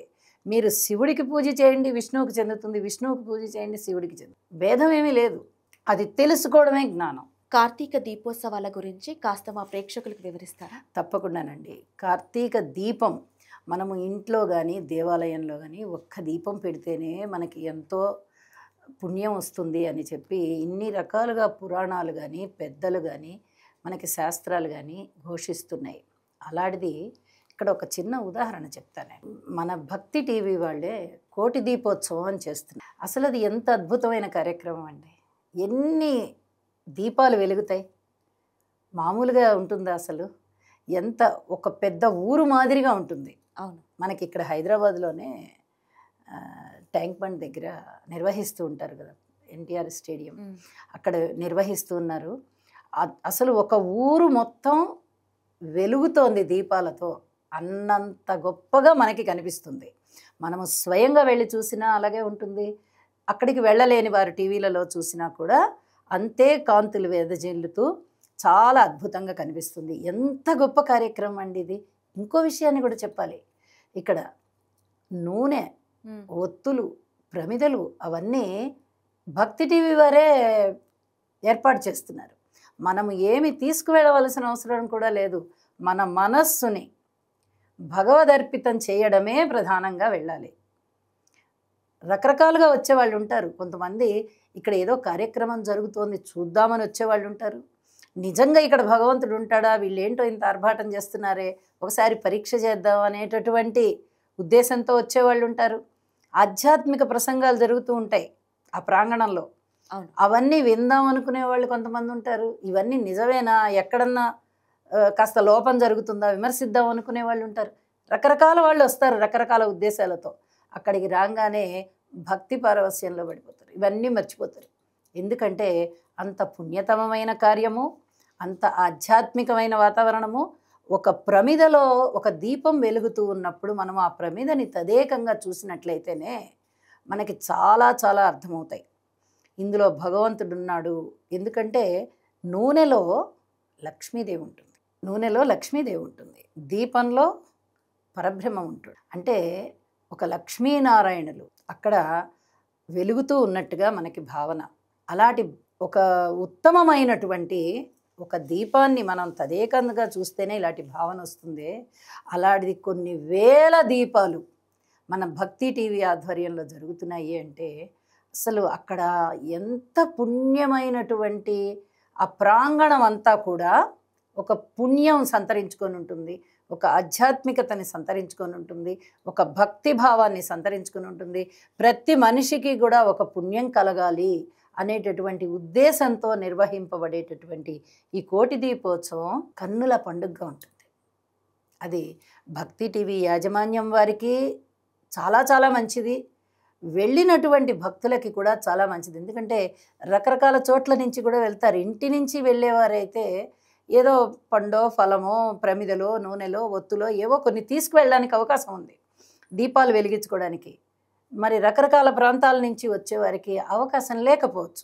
మీరు శివుడికి పూజ చేయండి విష్ణువుకి చెందుతుంది, విష్ణువుకి పూజ చేయండి శివుడికి చెందుతుంది, భేదం ఏమీ లేదు. అది తెలుసుకోవడమే జ్ఞానం. కార్తీక దీపోత్సవాల గురించి కాస్త మా ప్రేక్షకులకు వివరిస్తారా? తప్పకుండానండి. కార్తీక దీపం మనము ఇంట్లో కానీ దేవాలయంలో కానీ ఒక్క దీపం పెడితేనే మనకి ఎంతో పుణ్యం వస్తుంది అని చెప్పి ఇన్ని రకాలుగా పురాణాలు కానీ పెద్దలు కానీ మనకి శాస్త్రాలు కానీ ఘోషిస్తున్నాయి. అలాంటిది ఇక్కడ ఒక చిన్న ఉదాహరణ చెప్తాను. మన భక్తి టీవీ వాళ్ళే కోటి దీపోత్సవం అని చేస్తున్నారు. అసలు అది ఎంత అద్భుతమైన కార్యక్రమం అండి. ఎన్ని దీపాలు వెలుగుతాయి, మామూలుగా ఉంటుందా అసలు? ఎంత ఒక పెద్ద ఊరు మాదిరిగా ఉంటుంది. అవును. మనకి ఇక్కడ హైదరాబాద్లోనే ట్యాంక్ బండ్ దగ్గర నిర్వహిస్తూ ఉంటారు కదా, ఎన్టీఆర్ స్టేడియం, అక్కడ నిర్వహిస్తూ ఉన్నారు. అసలు ఒక ఊరు మొత్తం వెలుగుతోంది దీపాలతో అన్నంత గొప్పగా మనకి కనిపిస్తుంది. మనము స్వయంగా వెళ్ళి చూసినా అలాగే ఉంటుంది, అక్కడికి వెళ్ళలేని వారు టీవీలలో చూసినా కూడా అంతే కాంతులు వెదజల్లుతూ చాలా అద్భుతంగా కనిపిస్తుంది. ఎంత గొప్ప కార్యక్రమం అండి ఇది. ఇంకో విషయాన్ని కూడా చెప్పాలి. ఇక్కడ నూనె, ఒత్తులు, ప్రమిదలు అవన్నీ భక్తి టీవీ వారే ఏర్పాటు చేస్తున్నారు. మనము ఏమి తీసుకువెళ్ళవలసిన అవసరం కూడా లేదు. మన మనస్సుని భగవదర్పితం చేయడమే ప్రధానంగా వెళ్ళాలి. రకరకాలుగా వచ్చేవాళ్ళు ఉంటారు. కొంతమంది ఇక్కడ ఏదో కార్యక్రమం జరుగుతోంది చూద్దామని వచ్చేవాళ్ళు ఉంటారు. నిజంగా ఇక్కడ భగవంతుడు ఉంటాడా, వీళ్ళేంటో ఇంత ఆర్భాటం చేస్తున్నారే, ఒకసారి పరీక్ష చేద్దాం అనేటటువంటి ఉద్దేశంతో వచ్చేవాళ్ళు ఉంటారు. ఆధ్యాత్మిక ప్రసంగాలు జరుగుతూ ఉంటాయి ఆ ప్రాంగణంలో, అవన్నీ విందాం అనుకునే వాళ్ళు కొంతమంది ఉంటారు. ఇవన్నీ నిజమేనా, ఎక్కడన్నా కాస్త లోపం జరుగుతుందా విమర్శిద్దాం అనుకునే వాళ్ళు ఉంటారు. రకరకాల వాళ్ళు వస్తారు రకరకాల ఉద్దేశాలతో. అక్కడికి రాగానే భక్తి పారవస్యంలో పడిపోతారు, ఇవన్నీ మర్చిపోతారు. ఎందుకంటే అంత పుణ్యతమమైన కార్యము, అంత ఆధ్యాత్మికమైన వాతావరణము. ఒక ప్రమిదలో ఒక దీపం వెలుగుతూ ఉన్నప్పుడు మనం ఆ ప్రమిదని తదేకంగా చూసినట్లయితేనే మనకి చాలా చాలా అర్థమవుతాయి. ఇందులో భగవంతుడు ఉన్నాడు. ఎందుకంటే నూనెలో లక్ష్మీదేవి ఉంటుంది, నూనెలో లక్ష్మీదేవి ఉంటుంది, దీపంలో పరబ్రహ్మం ఉంటుంది. అంటే ఒక లక్ష్మీనారాయణులు అక్కడ వెలుగుతూ ఉన్నట్టుగా మనకి భావన. అలాంటి ఒక ఉత్తమమైనటువంటి ఒక దీపాన్ని మనం తదేకంగా చూస్తేనే ఇలాంటి భావన వస్తుంది. అలాంటిది కొన్ని వేల దీపాలు మన భక్తి టీవీ ఆధ్వర్యంలో జరుగుతున్నాయి అంటే అసలు అక్కడ ఎంత పుణ్యమైనటువంటి ఆ ప్రాంగణం అంతా కూడా ఒక పుణ్యం సంతరించుకొని ఉంటుంది, ఒక ఆధ్యాత్మికతని సంతరించుకొని ఉంటుంది, ఒక భక్తి భావాన్ని సంతరించుకొని ఉంటుంది. ప్రతి మనిషికి కూడా ఒక పుణ్యం కలగాలి అనేటటువంటి ఉద్దేశంతో నిర్వహింపబడేటటువంటి ఈ కోటి దీపోత్సవం కన్నుల పండుగగా ఉంటుంది. అది భక్తి టీవీ యాజమాన్యం వారికి చాలా చాలా మంచిది, వెళ్ళినటువంటి భక్తులకి కూడా చాలా మంచిది. ఎందుకంటే రకరకాల చోట్ల నుంచి కూడా వెళ్తారు. ఇంటి నుంచి వెళ్ళేవారైతే ఏదో పండో ఫలమో ప్రమిదలో నూనెలో ఒత్తులో ఏవో కొన్ని తీసుకువెళ్ళడానికి అవకాశం ఉంది దీపాలు వెలిగించుకోవడానికి. మరి రకరకాల ప్రాంతాల నుంచి వచ్చేవారికి అవకాశం లేకపోవచ్చు,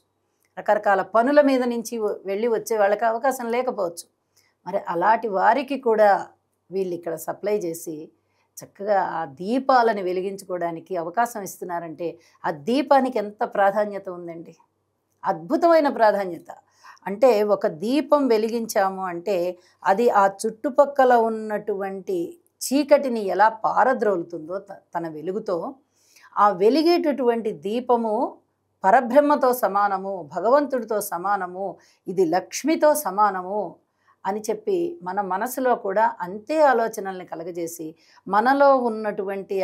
రకరకాల పనుల మీద నుంచి వెళ్ళి వచ్చే వాళ్ళకి అవకాశం లేకపోవచ్చు. మరి అలాంటి వారికి కూడా వీళ్ళు ఇక్కడ సప్లై చేసి చక్కగా ఆ దీపాలను వెలిగించుకోవడానికి అవకాశం ఇస్తున్నారంటే ఆ దీపానికి ఎంత ప్రాధాన్యత ఉందండి, అద్భుతమైన ప్రాధాన్యత. అంటే ఒక దీపం వెలిగించాము అంటే అది ఆ చుట్టుపక్కల ఉన్నటువంటి చీకటిని ఎలా పారద్రోలుతుందో తన వెలుగుతో, ఆ వెలిగేటటువంటి దీపము పరబ్రహ్మతో సమానము, భగవంతుడితో సమానము, ఇది లక్ష్మితో సమానము అని చెప్పి మన మనసులో కూడా అంతే ఆలోచనల్ని కలగజేసి మనలో ఉన్నటువంటి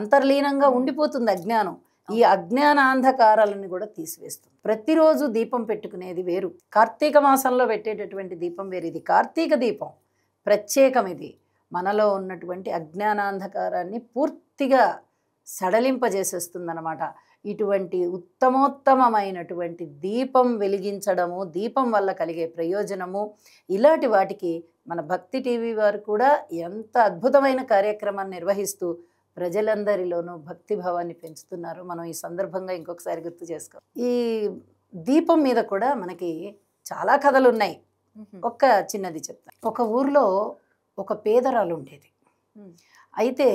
అంతర్లీనంగా ఉండిపోతుంది అజ్ఞానం. ఈ అజ్ఞానాంధకారాలను కూడా తీసివేస్తుంది. ప్రతిరోజు దీపం పెట్టుకునేది వేరు, కార్తీక మాసంలో పెట్టేటటువంటి దీపం వేరు. ఇది కార్తీక దీపం ప్రత్యేకం. ఇది మనలో ఉన్నటువంటి అజ్ఞానాంధకారాన్ని పూర్తిగా సడలింపజేసేస్తుందన్నమాట. ఇటువంటి ఉత్తమోత్తమమైనటువంటి దీపం వెలిగించడము, దీపం వల్ల కలిగే ప్రయోజనము, ఇలాంటి వాటికి మన భక్తి టీవీ వారు కూడా ఎంత అద్భుతమైన కార్యక్రమాన్ని నిర్వహిస్తూ ప్రజలందరిలోనూ భక్తి భావాన్ని పెంచుతున్నారు. మనం ఈ సందర్భంగా ఇంకొకసారి గుర్తు చేసుకో. ఈ దీపం మీద కూడా మనకి చాలా కథలు ఉన్నాయి. ఒక చిన్నది చెప్తాను. ఒక ఊర్లో ఒక పేదరాలు ఉండేది. అయితే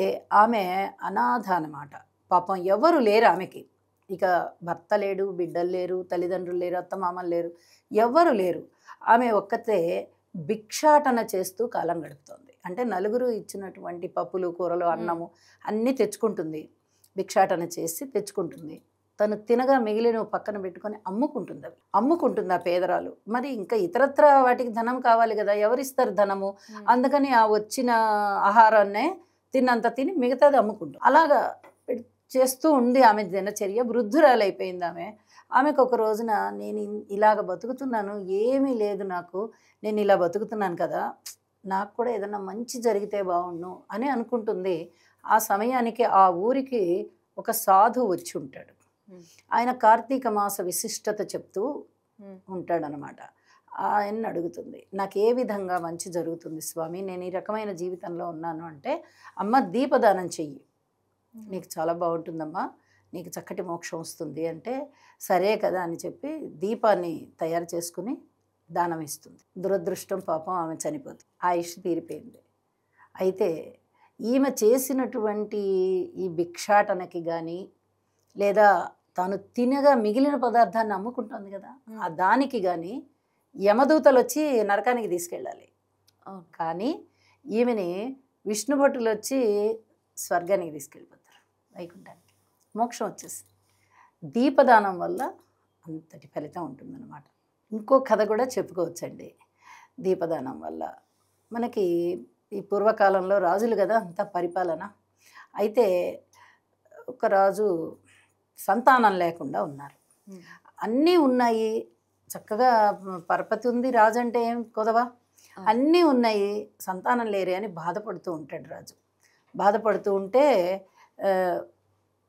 ఆమె అనాథ అన్నమాట. పాపం ఎవరు లేరు ఆమెకి. ఇక భర్త లేడు, బిడ్డలు లేరు, తల్లిదండ్రులు లేరు, అత్తమామలు లేరు, ఎవ్వరు లేరు. ఆమె ఒక్కతే భిక్షాటన చేస్తూ కాలం గడుపుతోంది. అంటే నలుగురు ఇచ్చినటువంటి పప్పులు, కూరలు, అన్నము అన్నీ తెచ్చుకుంటుంది. భిక్షాటన చేసి తెచ్చుకుంటుంది. తను తినగా మిగిలిన పక్కన పెట్టుకొని అమ్ముకుంటుంది. అవి అమ్ముకుంటుంది ఆ పేదరాలు. మరి ఇంకా ఇతరత్ర వాటికి ధనం కావాలి కదా, ఎవరిస్తారు ధనము? అందుకని ఆ వచ్చిన ఆహారాన్నే తిన్నంత తిని మిగతాది అమ్ముకుంటుంది. అలాగా చేస్తూ ఉంది ఆమె దినచర్య. వృద్ధురాలైపోయింది ఆమె. ఆమెకు ఒక రోజున నేను ఇలాగ బతుకుతున్నాను, ఏమీ లేదు నాకు, నేను ఇలా బతుకుతున్నాను కదా, నాకు కూడా ఏదన్నా మంచి జరిగితే బాగుండు అని అనుకుంటుంది. ఆ సమయానికి ఆ ఊరికి ఒక సాధువు వచ్చి ఉంటాడు. ఆయన కార్తీక మాస విశిష్టత చెప్తూ ఉంటాడనమాట. ఆయన్ని అడుగుతుంది, నాకు ఏ విధంగా మంచి జరుగుతుంది స్వామి, నేను ఈ రకమైన జీవితంలో ఉన్నాను అంటే, అమ్మ దీపదానం చెయ్యి, నీకు చాలా బాగుంటుందమ్మా, నీకు చక్కటి మోక్షం వస్తుంది అంటే, సరే కదా అని చెప్పి దీపాన్ని తయారు చేసుకుని దానం ఇస్తుంది. దురదృష్టం పాపం ఆమె చనిపోతుంది, ఆయుష్ తీరిపోయింది. అయితే ఈమె చేసినటువంటి ఈ భిక్షాటనకి కానీ లేదా తాను తినగా మిగిలిన పదార్థాన్ని అమ్ముకుంటుంది కదా, ఆ దానికి కానీ యమదూతలు వచ్చి నరకానికి తీసుకెళ్ళాలి. కానీ ఈమెని విష్ణు భటులు వచ్చి స్వర్గానికి తీసుకెళ్ళిపోతారు, వైకుంఠానికి, మోక్షం వచ్చేసి. దీపదానం వల్ల అంతటి ఫలితం ఉంటుందన్నమాట. ఇంకో కథ కూడా చెప్పుకోవచ్చండి దీపదానం వల్ల. మనకి ఈ పూర్వకాలంలో రాజులు కదా అంత పరిపాలన. అయితే ఒక రాజు సంతానం లేకుండా ఉన్నారు. అన్నీ ఉన్నాయి, చక్కగా పరపతి ఉంది, రాజు అంటే ఏం కొదవా, అన్నీ ఉన్నాయి, సంతానం లేరే అని బాధపడుతూ ఉంటాడు రాజు. బాధపడుతూ ఉంటే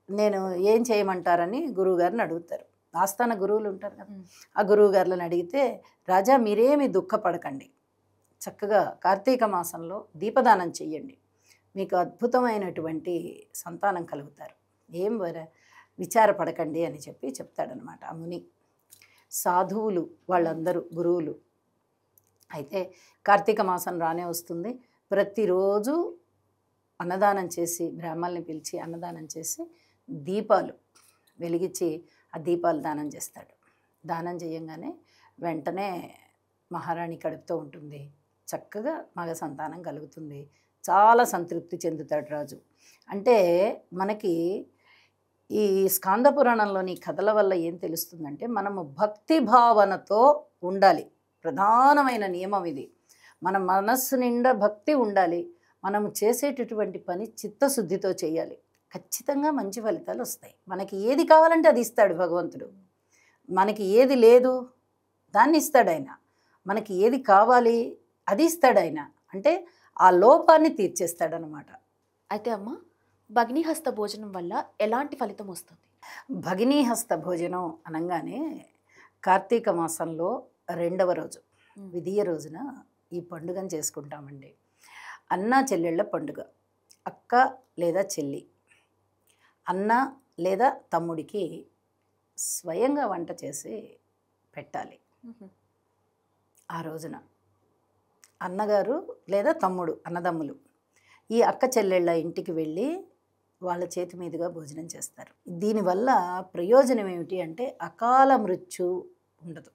నేను ఏం చేయమంటారని గురువుగారిని అడుగుతారు. ఆస్థాన గురువులు ఉంటారు కదా, ఆ గురువు గారులను అడిగితే, రాజా మీరేమి దుఃఖపడకండి, చక్కగా కార్తీక మాసంలో దీపదానం చెయ్యండి, మీకు అద్భుతమైనటువంటి సంతానం కలుగుతారు, ఏం విచారపడకండి అని చెప్పి చెప్తాడనమాట ఆ ముని. సాధువులు వాళ్ళందరూ గురువులు. అయితే కార్తీక మాసం రానే వస్తుంది, ప్రతిరోజు అన్నదానం చేసి, బ్రాహ్మణుల్ని పిలిచి అన్నదానం చేసి దీపాలు వెలిగించి ఆ దీపాలు దానం చేస్తాడు. దానం చేయంగానే వెంటనే మహారాణి కడుపుతో ఉంటుంది, చక్కగా మగ సంతానం కలుగుతుంది, చాలా సంతృప్తి చెందుతాడు రాజు. అంటే మనకి ఈ స్కాంద పురాణంలోని కథల వల్ల ఏం తెలుస్తుందంటే, మనము భక్తి భావనతో ఉండాలి. ప్రధానమైన నియమం ఇది. మన మనస్సు నిండా భక్తి ఉండాలి. మనము చేసేటటువంటి పని చిత్తశుద్ధితో చేయాలి. ఖచ్చితంగా మంచి ఫలితాలు వస్తాయి. మనకి ఏది కావాలంటే అది ఇస్తాడు భగవంతుడు. మనకి ఏది లేదు దాన్ని ఇస్తాడు ఆయన. మనకి ఏది కావాలి అది ఇస్తాడు ఆయన. అంటే ఆ లోపాన్ని తీర్చేస్తాడనమాట. అయితే అమ్మ, భగినీహస్త భోజనం వల్ల ఎలాంటి ఫలితం వస్తుంది? భగినీహస్త భోజనం అనగానే కార్తీక మాసంలో 2వ రోజు విధియ రోజున ఈ పండుగను చేసుకుంటామండి. అన్న చెల్లెళ్ళ పండుగ. అక్క లేదా చెల్లి, అన్న లేదా తమ్ముడికి స్వయంగా వంట చేసి పెట్టాలి. ఆ రోజున అన్నగారు లేదా తమ్ముడు, అన్నదమ్ములు ఈ అక్క చెల్లెళ్ళ ఇంటికి వెళ్ళి వాళ్ళ చేతి మీదుగా భోజనం చేస్తారు. దీనివల్ల ప్రయోజనం ఏమిటి అంటే అకాల మృత్యు ఉండదు.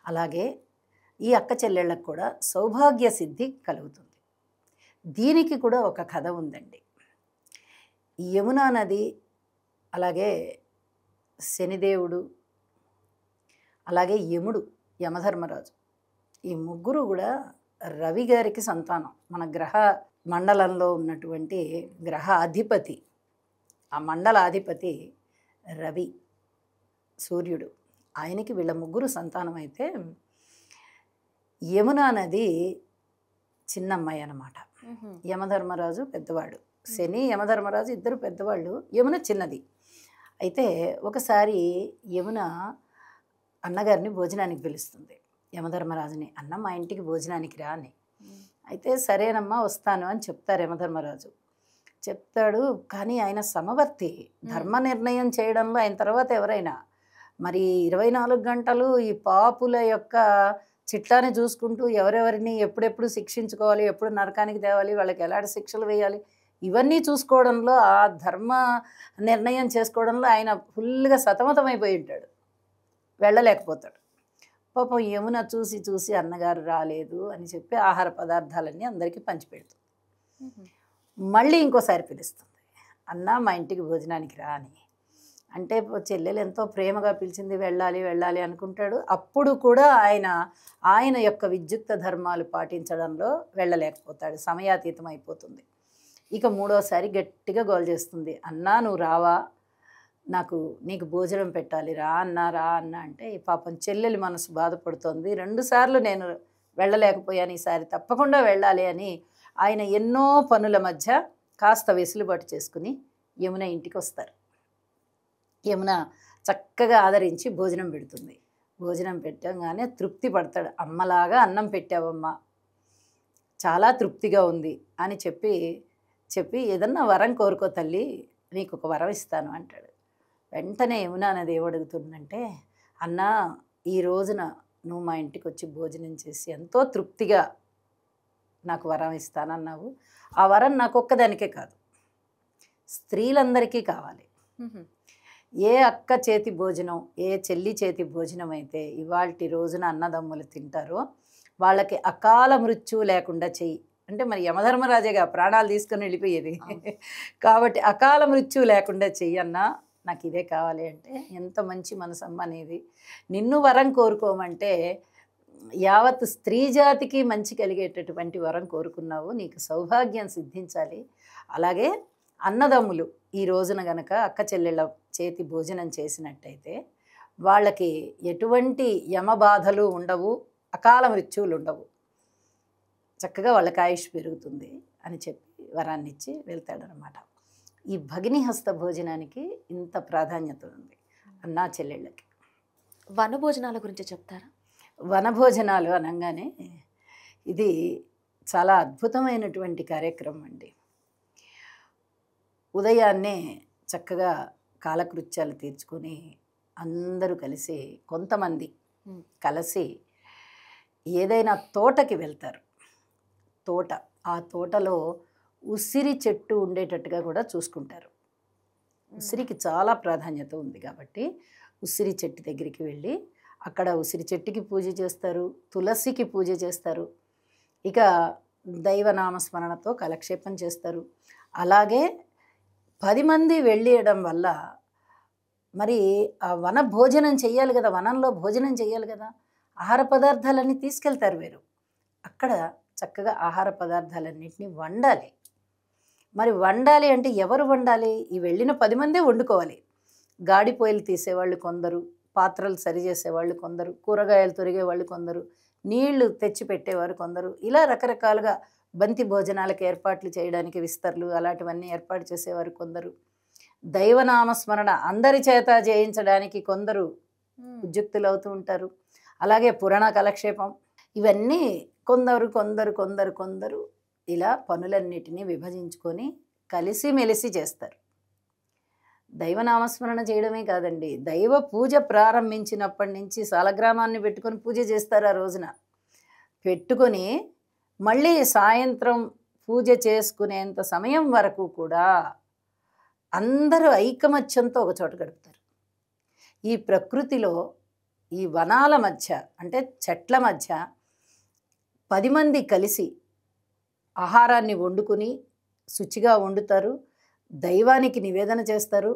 అలాగే ఈ అక్క చెల్లెళ్ళకు కూడా సౌభాగ్య సిద్ధి కలుగుతుంది. దీనికి కూడా ఒక కథ ఉందండి. యమునా నది, అలాగే శనిదేవుడు, అలాగే యముడు, యమధర్మరాజు, ఈ ముగ్గురు కూడా రవి గారికి సంతానం. మన గ్రహ మండలంలో ఉన్నటువంటి గ్రహ అధిపతి, ఆ మండలాధిపతి రవి, సూర్యుడు, ఆయనకి వీళ్ళ ముగ్గురు సంతానం. అయితే యమునా నది చిన్నమ్మాయి అన్నమాట. యమధర్మరాజు పెద్దవాడు, శని యమధర్మరాజు ఇద్దరు పెద్దవాళ్ళు, యమున చిన్నది. అయితే ఒకసారి యమున అన్నగారిని భోజనానికి పిలుస్తుంది, యమధర్మరాజుని. అన్న మా ఇంటికి భోజనానికి రా అని. అయితే సరేనమ్మా వస్తాను అని చెప్తారు యమధర్మరాజు. చెప్తాడు, కానీ ఆయన సమవర్తి, ధర్మ నిర్ణయం చేయడంలో ఆయన తర్వాత ఎవరైనా. మరి 24 గంటలు ఈ పాపుల యొక్క చిట్లాన్ని చూసుకుంటూ ఎవరెవరిని ఎప్పుడెప్పుడు శిక్షించుకోవాలి, ఎప్పుడు నరకానికి తేవాలి, వాళ్ళకి ఎలాంటి శిక్షలు వేయాలి, ఇవన్నీ చూసుకోవడంలో, ఆ ధర్మ నిర్ణయం చేసుకోవడంలో ఆయన ఫుల్గా సతమతమైపోయి ఉంటాడు, వెళ్ళలేకపోతాడు. పాపం యమున చూసి చూసి అన్నగారు రాలేదు అని చెప్పి ఆహార పదార్థాలన్నీ అందరికీ పంచిపెడుతుంది. మళ్ళీ ఇంకోసారి పిలుస్తుంది, అన్న మా ఇంటికి భోజనానికి రా అని. అంటే చెల్లెలు ఎంతో ప్రేమగా పిలిచింది, వెళ్ళాలి వెళ్ళాలి అనుకుంటాడు. అప్పుడు కూడా ఆయన యొక్క విద్యుక్త ధర్మాలు పాటించడంలో వెళ్ళలేకపోతాడు, సమయాతీతం అయిపోతుంది. ఇక మూడోసారి గట్టిగా గోల్ చేస్తుంది, అన్నా నువ్వు రావా, నీకు భోజనం పెట్టాలి, రా అన్న అంటే పాపం చెల్లెలి మనసు బాధపడుతోంది. 2 సార్లు నేను వెళ్ళలేకపోయాను, ఈసారి తప్పకుండా వెళ్ళాలి అని ఆయన ఎన్నో పనుల మధ్య కాస్త వెసులుబాటు చేసుకుని యమున ఇంటికి వస్తారు. యమున చక్కగా ఆదరించి భోజనం పెడుతుంది. భోజనం పెట్టగానే తృప్తి పడతాడు, అమ్మలాగా అన్నం పెట్టావమ్మా, చాలా తృప్తిగా ఉంది అని చెప్పి ఏదన్నా వరం కోరుకో తల్లి, నీకు ఒక వరం ఇస్తాను అంటాడు. వెంటనే యమున అనేది ఏమడుగుతుందంటే, అన్నా ఈ రోజున నువ్వు మా ఇంటికి వచ్చి భోజనం చేసి ఎంతో తృప్తిగా నాకు వరం ఇస్తానన్నావు, ఆ వరం నాకు ఒక్కదానికే కాదు, స్త్రీలందరికీ కావాలి. ఏ అక్క చేతి భోజనం, ఏ చెల్లి చేతి భోజనం అయితే ఇవాల్టి రోజున అన్నదమ్ములు తింటారో వాళ్ళకి అకాల మృత్యువు లేకుండా చెయ్యి. అంటే మరి యమధర్మరాజేగా ప్రాణాలు తీసుకొని వెళ్ళిపోయేది కాబట్టి అకాల మృత్యువు లేకుండా చెయ్యన్నా, నాకు ఇదే కావాలి అంటే ఎంత మంచి మనసమ్మ అనేది. నిన్ను వరం కోరుకోమంటే యావత్ స్త్రీ జాతికి మంచి కలిగేటటువంటి వరం కోరుకున్నావు, నీకు సౌభాగ్యం సిద్ధించాలి. అలాగే అన్నదమ్ములు ఈ రోజున గనక అక్క చెల్లెళ్ళ చేతి భోజనం చేసినట్టయితే వాళ్ళకి ఎటువంటి యమబాధలు ఉండవు, అకాల మృత్యువులు ఉండవు, చక్కగా వాళ్ళకి ఆయుష్ పెరుగుతుంది అని చెప్పి వరాన్ని ఇచ్చి వెళ్తాడనమాట. ఈ భగిని హస్త భోజనానికి ఇంత ప్రాధాన్యత ఉంది అన్నా చెల్లెళ్ళకి. వనభోజనాల గురించి చెప్తారా? వనభోజనాలు అనగానే ఇది చాలా అద్భుతమైనటువంటి కార్యక్రమం అండి. ఉదయాన్నే చక్కగా కాలకృత్యాలు తీర్చుకొని అందరూ కలిసి, కొంతమంది కలిసి ఏదైనా తోటకి వెళ్తారు. ఆ తోటలో ఉసిరి చెట్టు ఉండేటట్టుగా కూడా చూసుకుంటారు. ఉసిరికి చాలా ప్రాధాన్యత ఉంది కాబట్టి ఉసిరి చెట్టు దగ్గరికి వెళ్ళి అక్కడ ఉసిరి చెట్టుకి పూజ చేస్తారు, తులసికి పూజ చేస్తారు, ఇక దైవనామస్మరణతో కాలక్షేపం చేస్తారు. అలాగే 10 మంది వెళ్ళడం వల్ల మరి ఆ వన భోజనం చెయ్యాలి కదా, వనంలో భోజనం చెయ్యాలి కదా, ఆహార పదార్థాలన్నీ తీసుకెళ్తారు వేరు. అక్కడ చక్కగా ఆహార పదార్థాలన్నింటినీ వండాలి. మరి వండాలి అంటే ఎవరు వండాలి? ఈ వెళ్ళిన 10 మందే వండుకోవాలి. గాడిపోయలు తీసేవాళ్ళు కొందరు, పాత్రలు సరిచేసేవాళ్ళు కొందరు, కూరగాయలు తొరిగేవాళ్ళు కొందరు, నీళ్లు తెచ్చి పెట్టేవారు కొందరు, ఇలా రకరకాలుగా బంతి భోజనాలకు ఏర్పాట్లు చేయడానికి విస్తర్లు అలాంటివన్నీ ఏర్పాటు చేసేవారు కొందరు, దైవనామస్మరణ అందరి చేత చేయించడానికి కొందరు ఉద్యుక్తులు అవుతూ ఉంటారు. అలాగే పురాణ కాలక్షేపం, ఇవన్నీ కొందరు ఇలా పనులన్నిటినీ విభజించుకొని కలిసిమెలిసి చేస్తారు. దైవనామస్మరణ చేయడమే కాదండి, దైవ పూజ ప్రారంభించినప్పటి నుంచి సాలగ్రామాన్ని పెట్టుకొని పూజ చేస్తారు. ఆ రోజున పెట్టుకొని మళ్ళీ సాయంత్రం పూజ చేసుకునేంత సమయం వరకు కూడా అందరూ ఐకమత్యంతో ఒక చోట గడుపుతారు. ఈ ప్రకృతిలో, ఈ వనాల మధ్య అంటే చెట్ల మధ్య 10 మంది కలిసి ఆహారాన్ని వండుకుని శుచిగా వండుతారు, దైవానికి నివేదన చేస్తారు,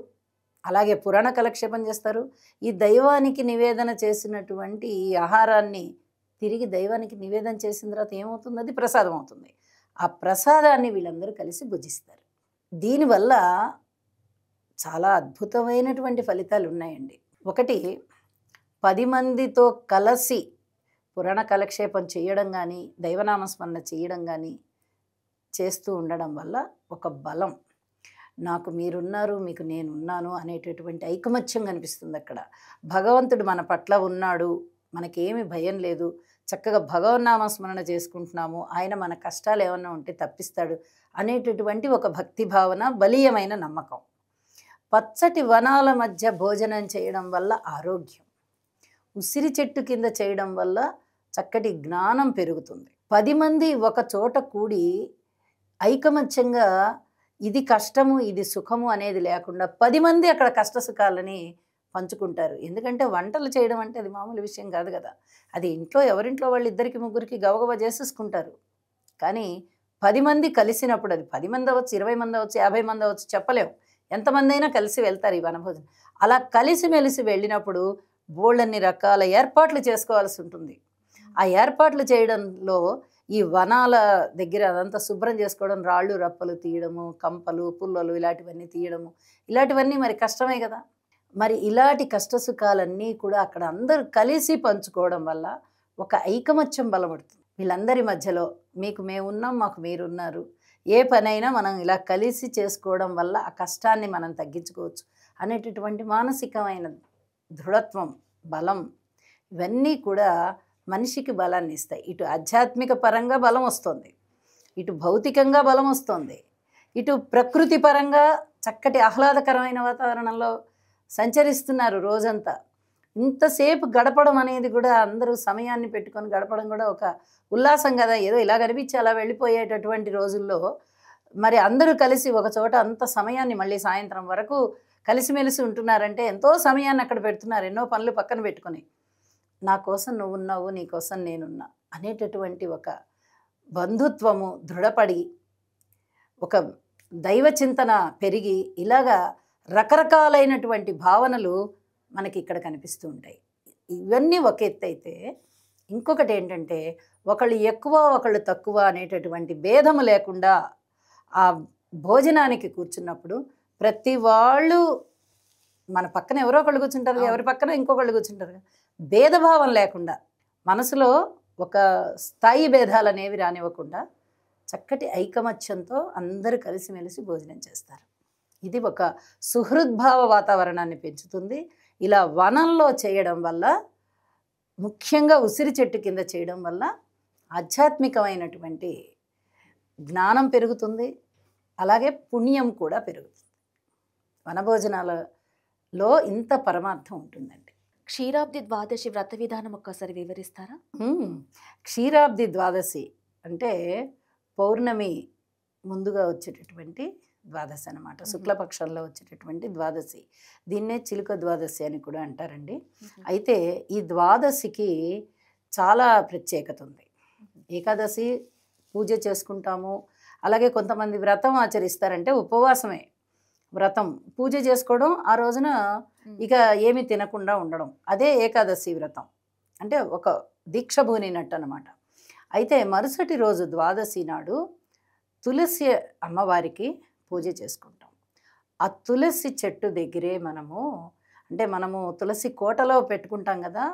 అలాగే పురాణ కాలక్షేపం చేస్తారు. ఈ దైవానికి నివేదన చేసినటువంటి ఈ ఆహారాన్ని తిరిగి దైవానికి నివేదన చేసిన తర్వాత ఏమవుతుంది? అది ప్రసాదం అవుతుంది. ఆ ప్రసాదాన్ని వీళ్ళందరూ కలిసి భుజిస్తారు. దీనివల్ల చాలా అద్భుతమైనటువంటి ఫలితాలు ఉన్నాయండి. ఒకటి, 10 మందితో కలిసి పురాణ కాలక్షేపం చేయడం కానీ, దైవనామస్మరణ చేయడం కానీ చేస్తూ ఉండడం వల్ల ఒక బలం, నాకు మీరున్నారు, మీకు నేనున్నాను అనేటటువంటి ఐకమత్యం కనిపిస్తుంది అక్కడ. భగవంతుడు మన పట్ల ఉన్నాడు, మనకేమి భయం లేదు, చక్కగా భగవన్నామస్మరణ చేసుకుంటున్నాము, ఆయన మన కష్టాలు ఏమన్నా ఉంటే తప్పిస్తాడు అనేటటువంటి ఒక భక్తి భావన, బలీయమైన నమ్మకం. పచ్చటి వనాల మధ్య భోజనం చేయడం వల్ల ఆరోగ్యం, ఉసిరి చెట్టు కింద చేయడం వల్ల చక్కటి జ్ఞానం పెరుగుతుంది. 10 మంది ఒక చోట కూడి ఐకమత్యంగా ఇది కష్టము ఇది సుఖము అనేది లేకుండా 10 మంది అక్కడ కష్ట సుఖాలని పంచుకుంటారు. ఎందుకంటే వంటలు చేయడం అంటే అది మామూలు విషయం కాదు కదా. అది ఇంట్లో ఎవరింట్లో వాళ్ళు ఇద్దరికి ముగ్గురికి గబగబా చేసేసుకుంటారు. కానీ 10 మంది కలిసినప్పుడు, అది 10 మంది అవ్వచ్చు, 20 మంది అవ్వచ్చు, 50 మంది అవ్వచ్చు, చెప్పలేం. ఎంతమంది అయినా కలిసి వెళ్తారు ఈ వనభోజనం. అలా కలిసిమెలిసి వెళ్ళినప్పుడు బోళ్ళన్ని రకాల ఏర్పాట్లు చేసుకోవాల్సి ఉంటుంది. ఆ ఏర్పాట్లు చేయడంలో ఈ వనాల దగ్గర అదంతా శుభ్రం చేసుకోవడం, రాళ్ళు రప్పలు తీయడము, కంపలు పుల్లలు ఇలాంటివన్నీ తీయడము, ఇలాంటివన్నీ మరి కష్టమే కదా. మరి ఇలాంటి కష్ట సుఖాలన్నీ కూడా అక్కడ అందరూ కలిసి పంచుకోవడం వల్ల ఒక ఐకమత్యం బలపడుతుంది. వీళ్ళందరి మధ్యలో మీకు మేమున్నాం, మాకు మీరున్నారు, ఏ పనైనా మనం ఇలా కలిసి చేసుకోవడం వల్ల ఆ కష్టాన్ని మనం తగ్గించుకోవచ్చు అనేటటువంటి మానసికమైన దృఢత్వం, బలం, ఇవన్నీ కూడా మనిషికి బలాన్ని ఇస్తాయి. ఇటు ఆధ్యాత్మిక పరంగా బలం వస్తుంది, ఇటు భౌతికంగా బలం వస్తుంది, ఇటు ప్రకృతి పరంగా చక్కటి ఆహ్లాదకరమైన వాతావరణంలో సంచరిస్తున్నారు రోజంతా. ఇంతసేపు గడపడం అనేది కూడా, అందరూ సమయాన్ని పెట్టుకొని గడపడం కూడా ఒక ఉల్లాసం కదా. ఏదో ఇలా కనిపించి అలా వెళ్ళిపోయేటటువంటి రోజుల్లో మరి అందరూ కలిసి ఒక చోట అంత సమయాన్ని మళ్ళీ సాయంత్రం వరకు కలిసిమెలిసి ఉంటున్నారంటే ఎంతో సమయాన్ని అక్కడ పెడుతున్నారు, ఎన్నో పనులు పక్కన పెట్టుకొని. నా కోసం నువ్వున్నావు, నీ కోసం నేనున్నా అనేటటువంటి ఒక బంధుత్వము దృఢపడి, ఒక దైవ చింతన పెరిగి, ఇలాగా రకరకాలైనటువంటి భావనలు మనకి ఇక్కడ కనిపిస్తూ ఉంటాయి. ఇవన్నీ ఒక ఎత్తు అయితే, ఇంకొకటి ఏంటంటే ఒకళ్ళు ఎక్కువ ఒకళ్ళు తక్కువ అనేటటువంటి భేదము లేకుండా ఆ భోజనానికి కూర్చున్నప్పుడు ప్రతి వాళ్ళు, మన పక్కన ఎవరో ఒకళ్ళు కూర్చుంటారు, ఎవరి పక్కన ఇంకొకళ్ళు కూర్చుంటారు, భేదభావం లేకుండా, మనసులో ఒక స్థాయి భేదాలు అనేవి రానివ్వకుండా చక్కటి ఐకమత్యంతో అందరూ కలిసిమెలిసి భోజనం చేస్తారు. ఇది ఒక సుహృద్భావ వాతావరణాన్ని పెంచుతుంది. ఇలా వనంలో చేయడం వల్ల, ముఖ్యంగా ఉసిరి చెట్టు కింద చేయడం వల్ల ఆధ్యాత్మికమైనటువంటి జ్ఞానం పెరుగుతుంది, అలాగే పుణ్యం కూడా పెరుగుతుంది. వనభోజనాలలో ఇంత పరమార్థం ఉంటుందండి. క్షీరాబ్ది ద్వాదశి వ్రత విధానం ఒక్కసారి వివరిస్తారా? క్షీరాబ్ది ద్వాదశి అంటే పౌర్ణమి ముందుగా వచ్చేటటువంటి ద్వాదశి అన్నమాట. శుక్లపక్షంలో వచ్చేటటువంటి ద్వాదశి. దీన్నే చిలుక ద్వాదశి అని కూడా అంటారండి. అయితే ఈ ద్వాదశికి చాలా ప్రత్యేకత ఉంది. ఏకాదశి పూజ చేసుకుంటాము, అలాగే కొంతమంది వ్రతం ఆచరిస్తారంటే ఉపవాసమే వ్రతం, పూజ చేసుకోవడం, ఆ రోజున ఇక ఏమి తినకుండా ఉండడం, అదే ఏకాదశి వ్రతం. అంటే ఒక దీక్ష భూనినట్టు అన్నమాట. అయితే మరుసటి రోజు ద్వాదశి నాడు తులసి అమ్మవారికి పూజ చేసుకుంటాం. ఆ తులసి చెట్టు దగ్గరే మనము తులసి కోటలో పెట్టుకుంటాం కదా,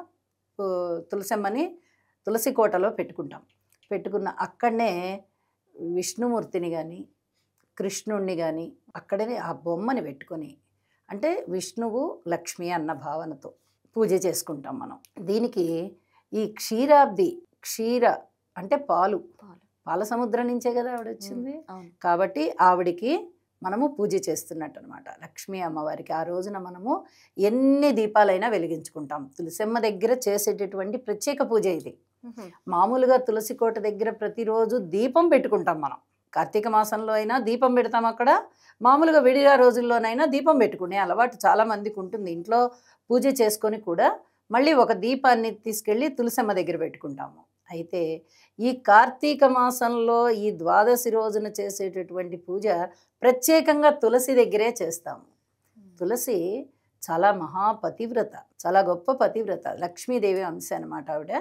తులసమ్మని తులసి కోటలో పెట్టుకున్న అక్కడనే విష్ణుమూర్తిని కానీ కృష్ణుణ్ణి కానీ అక్కడనే ఆ బొమ్మని పెట్టుకొని, అంటే విష్ణువు లక్ష్మి అన్న భావనతో పూజ చేసుకుంటాం మనం. దీనికి ఈ క్షీరాబ్ది, క్షీర అంటే పాలు, పాల సముద్రం నుంచే కదా ఆవిడ వచ్చింది. కాబట్టి ఆవిడికి మనము పూజ చేస్తున్నట్టు అనమాట, లక్ష్మీ అమ్మవారికి. ఆ రోజున మనము ఎన్ని దీపాలైనా వెలిగించుకుంటాం. తులసమ్మ దగ్గర చేసేటటువంటి ప్రత్యేక పూజ ఇది. మామూలుగా తులసి కోట దగ్గర ప్రతిరోజు దీపం పెట్టుకుంటాం మనం. కార్తీక మాసంలో అయినా దీపం పెడతాం అక్కడ, మామూలుగా విడిగా రోజుల్లోనైనా దీపం పెట్టుకునే అలవాటు చాలామందికి ఉంటుంది. ఇంట్లో పూజ చేసుకొని కూడా మళ్ళీ ఒక దీపాన్ని తీసుకెళ్ళి తులసమ్మ దగ్గర పెట్టుకుంటాము. అయితే ఈ కార్తీక మాసంలో ఈ ద్వాదశి రోజున చేసేటటువంటి పూజ ప్రత్యేకంగా తులసి దగ్గరే చేస్తాము. తులసి చాలా మహాపతివ్రత, చాలా గొప్ప పతివ్రత, లక్ష్మీదేవి అంశ అనమాట ఆవిడ.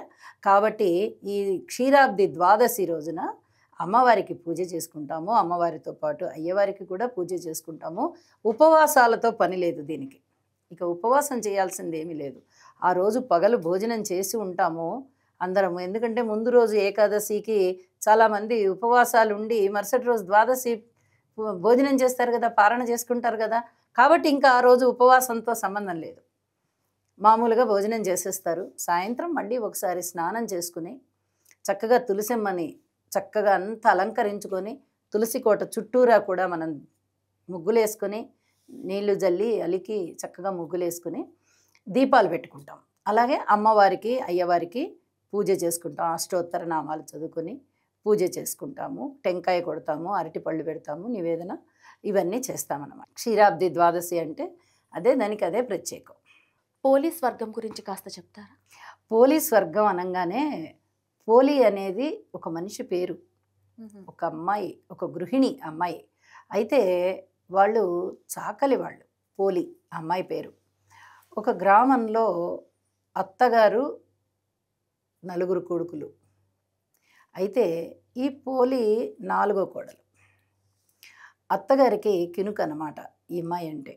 కాబట్టి ఈ క్షీరాబ్ది ద్వాదశి రోజున అమ్మవారికి పూజ చేసుకుంటాము. అమ్మవారితో పాటు అయ్యవారికి కూడా పూజ చేసుకుంటాము. ఉపవాసాలతో పని లేదు దీనికి, ఇక ఉపవాసం చేయాల్సింది ఏమీ లేదు. ఆ రోజు పగలు భోజనం చేసి ఉంటాము అందరము. ఎందుకంటే ముందు రోజు ఏకాదశికి చాలామంది ఉపవాసాలు ఉండి మరుసటి రోజు ద్వాదశి భోజనం చేస్తారు కదా, పారణ చేసుకుంటారు కదా. కాబట్టి ఇంకా ఆ రోజు ఉపవాసంతో సంబంధం లేదు, మామూలుగా భోజనం చేసేస్తారు. సాయంత్రం మళ్ళీ ఒకసారి స్నానం చేసుకుని చక్కగా తులసమ్మని చక్కగా అంతా అలంకరించుకొని, తులసి కోట చుట్టూరా కూడా మనం ముగ్గులేసుకొని, నీళ్లు జల్లి అలికి చక్కగా ముగ్గులేసుకుని దీపాలు పెట్టుకుంటాం. అలాగే అమ్మవారికి అయ్యవారికి పూజ చేసుకుంటాం. అష్టోత్తర నామాలు చదువుకొని పూజ చేసుకుంటాము. టెంకాయ కొడతాము, అరటిపళ్ళు పెడతాము, నివేదన ఇవన్నీ చేస్తామన్నమాట. క్షీరాబ్ది ద్వాదశి అంటే దానికి అదే ప్రత్యేకం. పోలీస్ వర్గం గురించి కాస్త చెప్తారా? పోలీస్ వర్గం అనగానే పోలి అనేది ఒక మనిషి పేరు, ఒక అమ్మాయి, ఒక గృహిణి అమ్మాయి. అయితే వాళ్ళు చాకలి, వాళ్ళు పోలి అమ్మాయి పేరు. ఒక గ్రామంలో అత్తగారు, 4 కొడుకులు. అయితే ఈ పోలి 4వ కోడలు. అత్తగారికి కినుక అన్నమాట ఈ అమ్మాయి అంటే.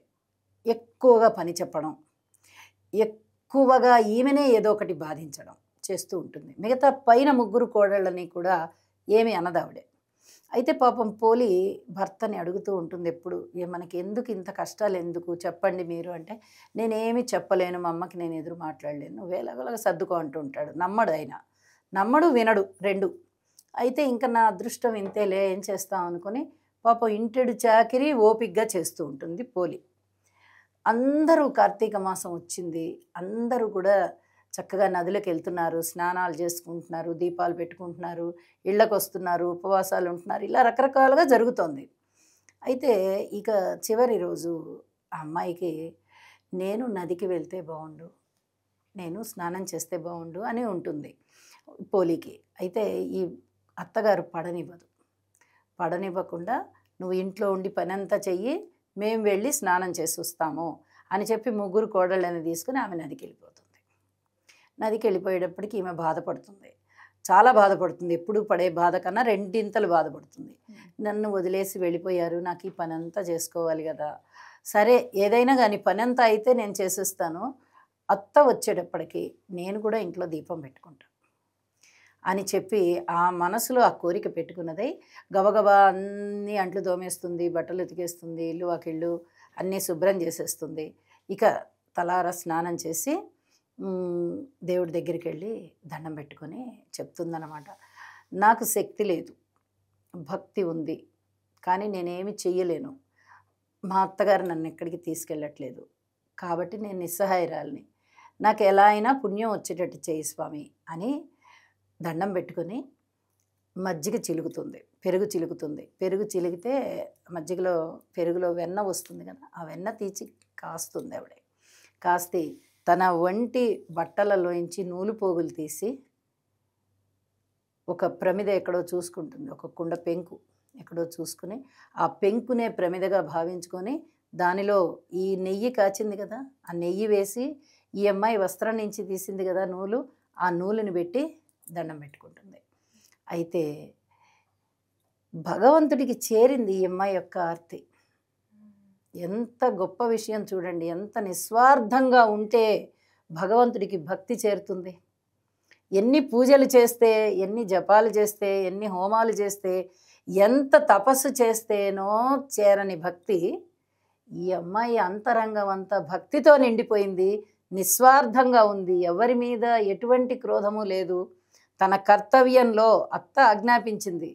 ఎక్కువగా పని చెప్పడం, ఎక్కువగా ఈమెనే ఏదో ఒకటి బాధించడం చేస్తూ ఉంటుంది. మిగతా పైన 3 కోడళ్ళని కూడా ఏమి అనదావిడే. అయితే పాపం పోలి భర్తని అడుగుతూ ఉంటుంది ఎప్పుడు, మనకి ఎందుకు ఇంత కష్టాలు, ఎందుకు చెప్పండి మీరు అంటే, నేనేమి చెప్పలేను, మా అమ్మకి నేను ఎదురు మాట్లాడలేను, నువ్వు ఎలాగోలాగా సర్దుకో అంటూ ఉంటాడు. నమ్మడు, ఆయన నమ్మడు వినడు 2. అయితే ఇంకా నా అదృష్టం ఇంతేలే, ఏం చేస్తాం అనుకుని పాపం ఇంటెడు చాకిరి ఓపిగ్గా చేస్తూ ఉంటుంది పోలి. అందరూ కార్తీక మాసం వచ్చింది, అందరూ కూడా చక్కగా నదులకు వెళ్తున్నారు, స్నానాలు చేసుకుంటున్నారు, దీపాలు పెట్టుకుంటున్నారు, ఇళ్ళకు వస్తున్నారు, ఉపవాసాలు ఉంటున్నారు, ఇలా రకరకాలుగా జరుగుతోంది. అయితే ఇక చివరి రోజు ఆ అమ్మాయికి, నేను నదికి వెళ్తే బాగుండు, నేను స్నానం చేస్తే బాగుండు అని ఉంటుంది పోలికి. అయితే ఈ అత్తగారు పడనివ్వకుండా నువ్వు ఇంట్లో ఉండి పని అంతా చెయ్యి, మేము వెళ్ళి స్నానం చేసి వస్తాము అని చెప్పి 3 కోడళ్ళని తీసుకుని ఆమె నదికి వెళ్ళిపోతుంది. నదికి వెళ్ళిపోయేటప్పటికి ఈమె బాధపడుతుంది, చాలా బాధపడుతుంది. ఎప్పుడు పడే బాధ కన్నా 2 బాధపడుతుంది. నన్ను వదిలేసి వెళ్ళిపోయారు, నాకు ఈ పని అంతా చేసుకోవాలి కదా, సరే ఏదైనా కానీ పని అంతా అయితే నేను చేసేస్తాను, అత్త వచ్చేటప్పటికి నేను కూడా ఇంట్లో దీపం పెట్టుకుంటాను అని చెప్పి ఆ మనసులో ఆ కోరిక పెట్టుకున్నదై గబగబా అన్నీ అంట్లు తోమేస్తుంది, బట్టలు ఉతికేస్తుంది, ఇల్లు వాకిళ్ళు అన్నీ శుభ్రం చేసేస్తుంది. ఇక తలారా స్నానం చేసి దేవుడి దగ్గరికి వెళ్ళి దండం పెట్టుకొని చెప్తుందన్నమాట, నాకు శక్తి లేదు, భక్తి ఉంది, కానీ నేనేమి చెయ్యలేను, మా అత్తగారు నన్ను ఎక్కడికి తీసుకెళ్ళట్లేదు, కాబట్టి నేను నిస్సహాయరాలిని, నాకు ఎలా అయినా పుణ్యం వచ్చేటట్టు చేయి స్వామి అని దండం పెట్టుకొని మజ్జిగ చిలుకుతుంది, పెరుగు చిలుకుతుంది. పెరుగు చిలికితే మజ్జిగలో పెరుగులో వెన్న వస్తుంది కదా, ఆ వెన్న తీసి కాస్తుంది ఆవిడ. కాస్తి తన ఒంటి బట్టలలోంచి నూలు పోగులు తీసి ఒక ప్రమిద ఎక్కడో చూసుకుంటుంది, ఒక కుండ పెంకు ఎక్కడో చూసుకుని ఆ పెంకునే ప్రమిదగా భావించుకొని దానిలో ఈ నెయ్యి కాచింది కదా, ఆ నెయ్యి వేసి ఈ అమ్మాయి వస్త్రం నుంచి తీసింది కదా నూలు, ఆ నూలుని పెట్టి దండం పెట్టుకుంటుంది. అయితే భగవంతుడికి చేరింది ఈ అమ్మాయి యొక్క ఆర్తి. ఎంత గొప్ప విషయం చూడండి, ఎంత నిస్వార్థంగా ఉంటే భగవంతుడికి భక్తి చేరుతుంది. ఎన్ని పూజలు చేస్తే, ఎన్ని జపాలు చేస్తే, ఎన్ని హోమాలు చేస్తే, ఎంత తపస్సు చేస్తేనో చేరని భక్తి ఈ అమ్మాయి అంతరంగం అంతా భక్తితో నిండిపోయింది, నిస్వార్థంగా ఉంది, ఎవరి మీద ఎటువంటి క్రోధము లేదు. తన కర్తవ్యంలో అత్త ఆజ్ఞాపించింది,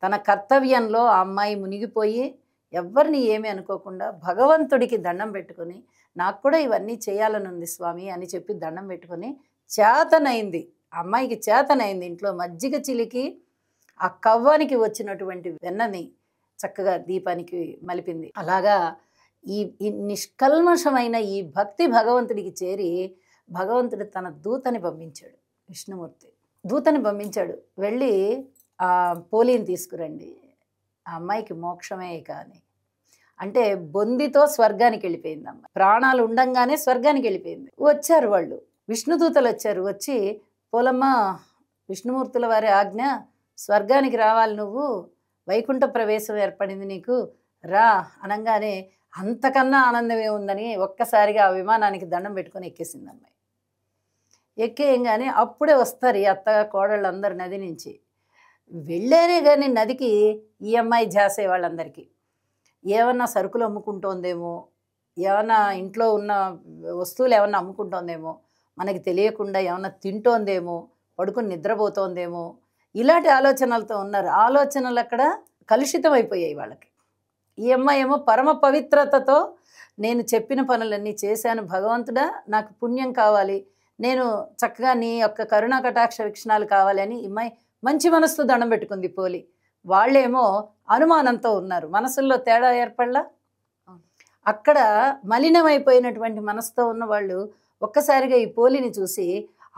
తన కర్తవ్యంలో ఆ అమ్మాయి మునిగిపోయి ఎవరిని ఏమీ అనుకోకుండా భగవంతుడికి దండం పెట్టుకొని, నాకు కూడా ఇవన్నీ చేయాలని ఉంది స్వామి అని చెప్పి దండం పెట్టుకొని చేతనైంది, అమ్మాయికి చేతనైంది. ఇంట్లో మజ్జిగ చిలికి ఆ కవ్వానికి వచ్చినటువంటి వెన్నని చక్కగా దీపానికి మలిపింది. అలాగా ఈ నిష్కల్మషమైన ఈ భక్తి భగవంతుడికి చేరి భగవంతుడు తన దూతని పంపించాడు, విష్ణుమూర్తి దూతని పంపించాడు, వెళ్ళి ఆ పోలిని తీసుకురండి, ఆ అమ్మాయికి మోక్షమే కానీ అంటే బొందితో స్వర్గానికి వెళ్ళిపోయింది అమ్మాయి, ప్రాణాలు ఉండంగానే స్వర్గానికి వెళ్ళిపోయింది. వచ్చారు వాళ్ళు, విష్ణుదూతలు వచ్చారు, వచ్చి పోలమ్మ విష్ణుమూర్తుల వారి ఆజ్ఞ, స్వర్గానికి రావాలి నువ్వు, వైకుంఠ ప్రవేశం ఏర్పడింది నీకు, రా అనగానే అంతకన్నా ఆనందమే ఉందని ఒక్కసారిగా ఆ విమానానికి దండం పెట్టుకొని ఎక్కేసింది అమ్మాయి. ఎక్కేయంగానే అప్పుడే వస్తారు ఈ అత్త కోడళ్ళు అందరు నది నుంచి. వెళ్ళారే కానీ నదికి ఈ అమ్మాయి జాసే వాళ్ళందరికీ ఏమన్నా సరుకులు అమ్ముకుంటోందేమో, ఏమన్నా ఇంట్లో ఉన్న వస్తువులు ఏమన్నా అమ్ముకుంటోందేమో, మనకి తెలియకుండా ఏమన్నా తింటోందేమో, పడుకుని నిద్రపోతోందేమో, ఇలాంటి ఆలోచనలతో ఉన్నారు. ఆలోచనలు అక్కడ కలుషితం అయిపోయాయి వాళ్ళకి. ఈ అమ్మాయి ఏమో పరమ పవిత్రతతో నేను చెప్పిన పనులన్నీ చేశాను భగవంతుడా, నాకు పుణ్యం కావాలి, నేను చక్కగా నీ యొక్క కరుణా కటాక్ష వీక్షణాలు కావాలి అని అమ్మాయి మంచి మనసుతో దండం పెట్టుకుంది పోలి. వాళ్ళేమో అనుమానంతో ఉన్నారు. మనసుల్లో తేడా ఏర్పడలా. అక్కడ మలినమైపోయినటువంటి మనసుతో ఉన్న వాళ్ళు ఒక్కసారిగా ఈ పోలిని చూసి,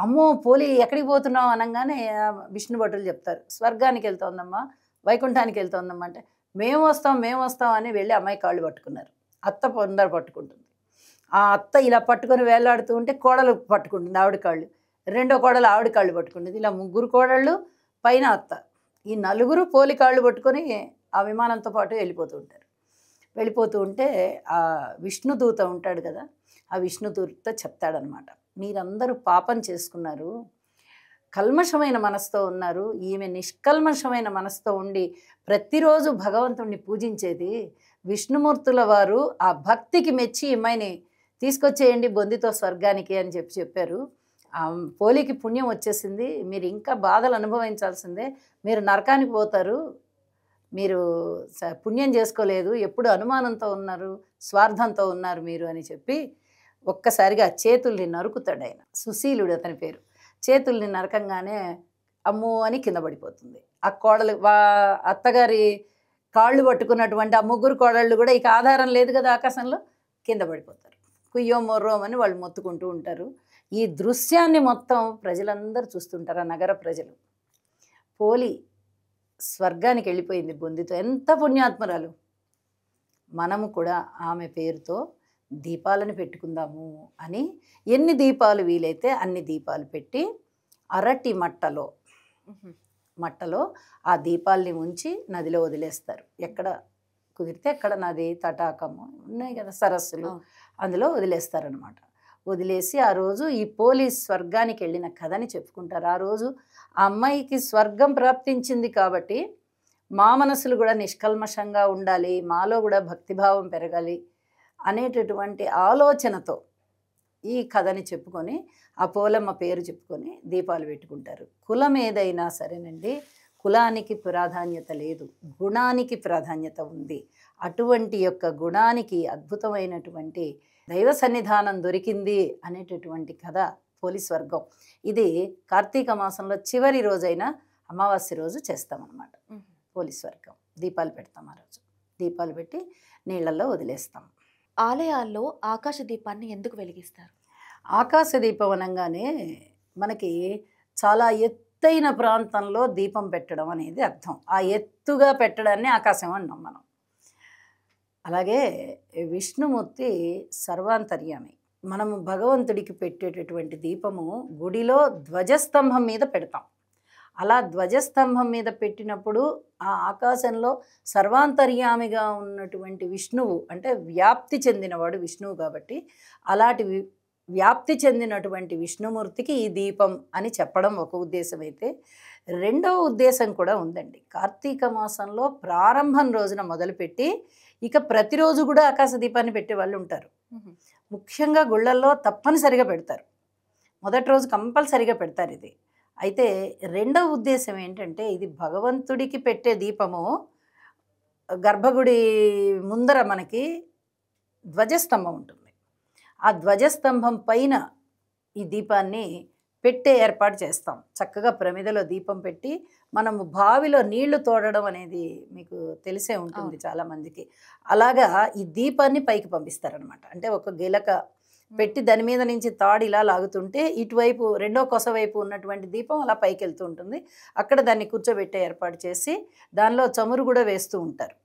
అమ్మో పోలి ఎక్కడికి పోతున్నావు అనగానే విష్ణు భటులు చెప్తారు, స్వర్గానికి వెళ్తోందమ్మా, వైకుంఠానికి వెళ్తోందమ్మా అంటే, మేము వస్తాం అని వెళ్ళి అమ్మాయి కాళ్ళు పట్టుకున్నారు. అత్త పొందర పట్టుకుంటుంది. ఆ అత్త ఇలా పట్టుకొని వేలాడుతూ ఉంటే కోడలు పట్టుకుంటుంది ఆవిడ కాళ్ళు, రెండో కోడలు ఆవిడ కాళ్ళు పట్టుకుంటుంది. ఇలా ముగ్గురు కోడళ్ళు పైన అత్త, ఈ నలుగురు పోలి కాళ్ళు పట్టుకొని ఆ విమానంతో పాటు వెళ్ళిపోతూ ఉంటే ఆ విష్ణుదూత ఉంటాడు కదా, ఆ విష్ణుదూత చెప్తాడనమాట, మీరందరూ పాపం చేసుకున్నారు, కల్మషమైన మనసుతో ఉన్నారు. ఈమె నిష్కల్మషమైన మనసుతో ఉండి ప్రతిరోజు భగవంతుణ్ణి పూజించేది. విష్ణుమూర్తుల వారు ఆ భక్తికి మెచ్చి అమ్మాయిని తీసుకొచ్చేయండి బొందితో స్వర్గానికి అని చెప్పారు. ఆ పోలికి పుణ్యం వచ్చేసింది, మీరు ఇంకా బాధలు అనుభవించాల్సిందే, మీరు నరకానికి పోతారు, మీరు పుణ్యం చేసుకోలేదు, ఎప్పుడు అనుమానంతో ఉన్నారు, స్వార్థంతో ఉన్నారు మీరు అని చెప్పి ఒక్కసారిగా చేతుల్ని నరుకుతాడు ఆయన. సుశీలుడు అతని పేరు. చేతుల్ని నరకంగానే అమ్మో అని కింద పడిపోతుంది. ఆ కోడలు అత్తగారి కాళ్ళు పట్టుకున్నటువంటి ఆ ముగ్గురు కోడళ్ళు కూడా ఇక ఆధారం లేదు కదా ఆకాశంలో, కింద పడిపోతారు. కుయ్యో మొర్రోమని వాళ్ళు మొత్తుకుంటూ ఉంటారు. ఈ దృశ్యాన్ని మొత్తం ప్రజలందరూ చూస్తుంటారు, ఆ నగర ప్రజలు. పోలి స్వర్గానికి వెళ్ళిపోయింది బొందితో. ఎంత పుణ్యాత్మరాలు. మనము కూడా ఆమె పేరుతో దీపాలను పెట్టుకుందాము అని ఎన్ని దీపాలు వీలైతే అన్ని దీపాలు పెట్టి అరటి మట్టలో ఆ దీపాల్ని ఉంచి నదిలో వదిలేస్తారు. ఎక్కడ కుదిరితే అక్కడ నది, తటాకము ఉన్నాయి కదా, సరస్సులు, అందులో వదిలేస్తారనమాట. వదిలేసి ఆ రోజు ఈ పోలీస్ స్వర్గానికి వెళ్ళిన కథని చెప్పుకుంటారు. ఆ రోజు ఆ అమ్మాయికి స్వర్గం ప్రాప్తించింది కాబట్టి మా మనసులు కూడా నిష్కల్మషంగా ఉండాలి, మాలో కూడా భక్తిభావం పెరగాలి అనేటటువంటి ఆలోచనతో ఈ కథని చెప్పుకొని ఆ పోలమ్మ పేరు చెప్పుకొని దీపాలు పెట్టుకుంటారు. కులం ఏదైనా సరేనండి, కులానికి ప్రాధాన్యత లేదు, గుణానికి ప్రాధాన్యత ఉంది. అటువంటి యొక్క గుణానికి అద్భుతమైనటువంటి దైవ సన్నిధానం దొరికింది అనేటటువంటి కథ పోలీస్ వర్గం. ఇది కార్తీక మాసంలో చివరి రోజైన అమావాస్య రోజు చేస్తామన్నమాట. పోలీస్ వర్గం దీపాలు పెడతాం. ఆ రోజు దీపాలు పెట్టి నీళ్ళల్లో వదిలేస్తాం. ఆలయాల్లో ఆకాశ దీపాన్ని ఎందుకు వెలిగిస్తారు? ఆకాశ దీపం అనగానే మనకి చాలా ఎత్తైన ప్రాంతంలో దీపం పెట్టడం అనేది అర్థం. ఆ ఎత్తుగా పెట్టడాన్ని ఆకాశం అన్నాం మనం. అలాగే విష్ణుమూర్తి సర్వాంతర్యామి. మనము భగవంతుడికి పెట్టేటటువంటి దీపము గుడిలో ధ్వజస్తంభం మీద పెడతాం. అలా ధ్వజస్తంభం మీద పెట్టినప్పుడు ఆ ఆకాశంలో సర్వాంతర్యామిగా ఉన్నటువంటి విష్ణువు, అంటే వ్యాప్తి చెందినవాడు విష్ణువు కాబట్టి అలాంటి వ్యాప్తి చెందినటువంటి విష్ణుమూర్తికి ఈ దీపం అని చెప్పడం ఒక ఉద్దేశం అయితే, రెండవ ఉద్దేశం కూడా ఉందండి. కార్తీక మాసంలో ప్రారంభం రోజున మొదలుపెట్టి ఇక ప్రతిరోజు కూడా ఆకాశ దీపాన్ని పెట్టే వాళ్ళు ఉంటారు. ముఖ్యంగా గుళ్ళల్లో తప్పనిసరిగా పెడతారు. మొదటి రోజు కంపల్సరిగా పెడతారు ఇది. అయితే రెండవ ఉద్దేశం ఏంటంటే, ఇది భగవంతుడికి పెట్టే దీపము. గర్భగుడి ముందర మనకి ధ్వజస్తంభం ఉంటుంది. ఆ ధ్వజస్తంభం పైన ఈ దీపాన్ని పెట్టే ఏర్పాటు చేస్తాం. చక్కగా ప్రమిదలో దీపం పెట్టి మనము బావిలో నీళ్లు తోడడం అనేది మీకు తెలిసే ఉంటుంది చాలామందికి. అలాగా ఈ దీపాన్ని పైకి పంపిస్తారనమాట. అంటే ఒక గిలక పెట్టి దాని మీద నుంచి తాడు ఇలా లాగుతుంటే ఇటువైపు రెండో కొస వైపు ఉన్నటువంటి దీపం అలా పైకి వెళ్తూ ఉంటుంది. అక్కడ దాన్ని కూర్చోబెట్టే ఏర్పాటు చేసి దానిలో చమురు కూడా వేస్తూ ఉంటారు.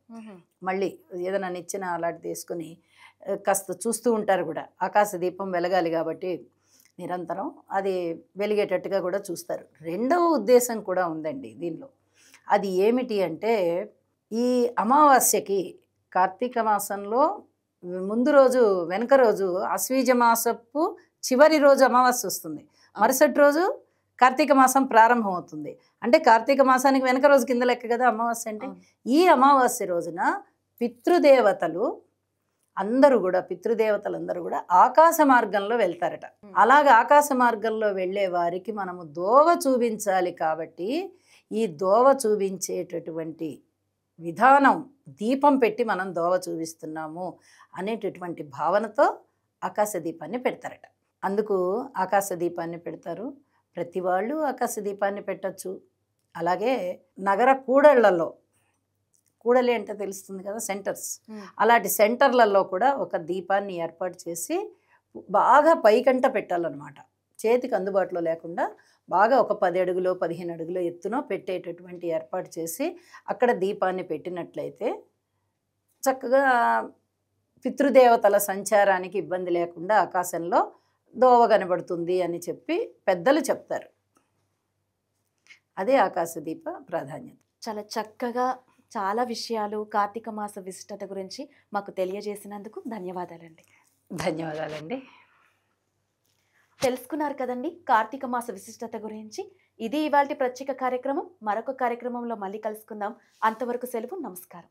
మళ్ళీ ఏదైనా నిచ్చెన అలాంటిది వేసుకొని కాస్త చూస్తూ ఉంటారు కూడా. ఆకాశ దీపం వెలగాలి కాబట్టి నిరంతరం అది వెలిగేటట్టుగా కూడా చూస్తారు. రెండవ ఉద్దేశం కూడా ఉందండి దీనిలో. అది ఏమిటి అంటే, ఈ అమావాస్యకి కార్తీక మాసంలో ముందు రోజు వెనక రోజు ఆశ్వీజ మాసపు చివరి రోజు అమావాస్య వస్తుంది. మరుసటి రోజు కార్తీక మాసం ప్రారంభం అవుతుంది. అంటే కార్తీక మాసానికి వెనక రోజు కింద లెక్క కదా అమావాస్య అంటే. ఈ అమావాస్య రోజున పితృదేవతలందరూ కూడా ఆకాశ మార్గంలో వెళ్తారట. అలాగే ఆకాశ మార్గంలో వెళ్ళే వారికి మనము దోవ చూపించాలి కాబట్టి ఈ దోవ చూపించేటటువంటి విధానం దీపం పెట్టి మనం దోవ చూపిస్తున్నాము అనేటటువంటి భావనతో ఆకాశ దీపాన్ని పెడతారట. అందుకు ఆకాశ దీపాన్ని పెడతారు. ప్రతి వాళ్ళు ఆకాశ దీపాన్ని పెట్టచ్చు. అలాగే నగర కూడళ్లలో కూడలి అంటే తెలుస్తుంది కదా, సెంటర్స్. అలాంటి సెంటర్లలో కూడా ఒక దీపాన్ని ఏర్పాటు చేసి బాగా పైకంట పెట్టాలన్నమాట. చేతికి అందుబాటులో లేకుండా బాగా ఒక 10 అడుగులో 15 అడుగులో ఎత్తునో పెట్టేటటువంటి ఏర్పాటు చేసి అక్కడ దీపాన్ని పెట్టినట్లయితే చక్కగా పితృదేవతల సంచారానికి ఇబ్బంది లేకుండా ఆకాశంలో దోవ కనబడుతుంది అని చెప్పి పెద్దలు చెప్తారు. అదే ఆకాశదీప ప్రాధాన్యత. చాలా చక్కగా చాలా విషయాలు కార్తీక మాస విశిష్టత గురించి మాకు తెలియజేసినందుకు ధన్యవాదాలండి. ధన్యవాదాలండి. తెలుసుకున్నారు కదండి కార్తీక మాస విశిష్టత గురించి. ఇది ఇవాల్టి ప్రత్యేక కార్యక్రమం. మరొక కార్యక్రమంలో మళ్ళీ కలుసుకుందాం. అంతవరకు సెలవు. నమస్కారం.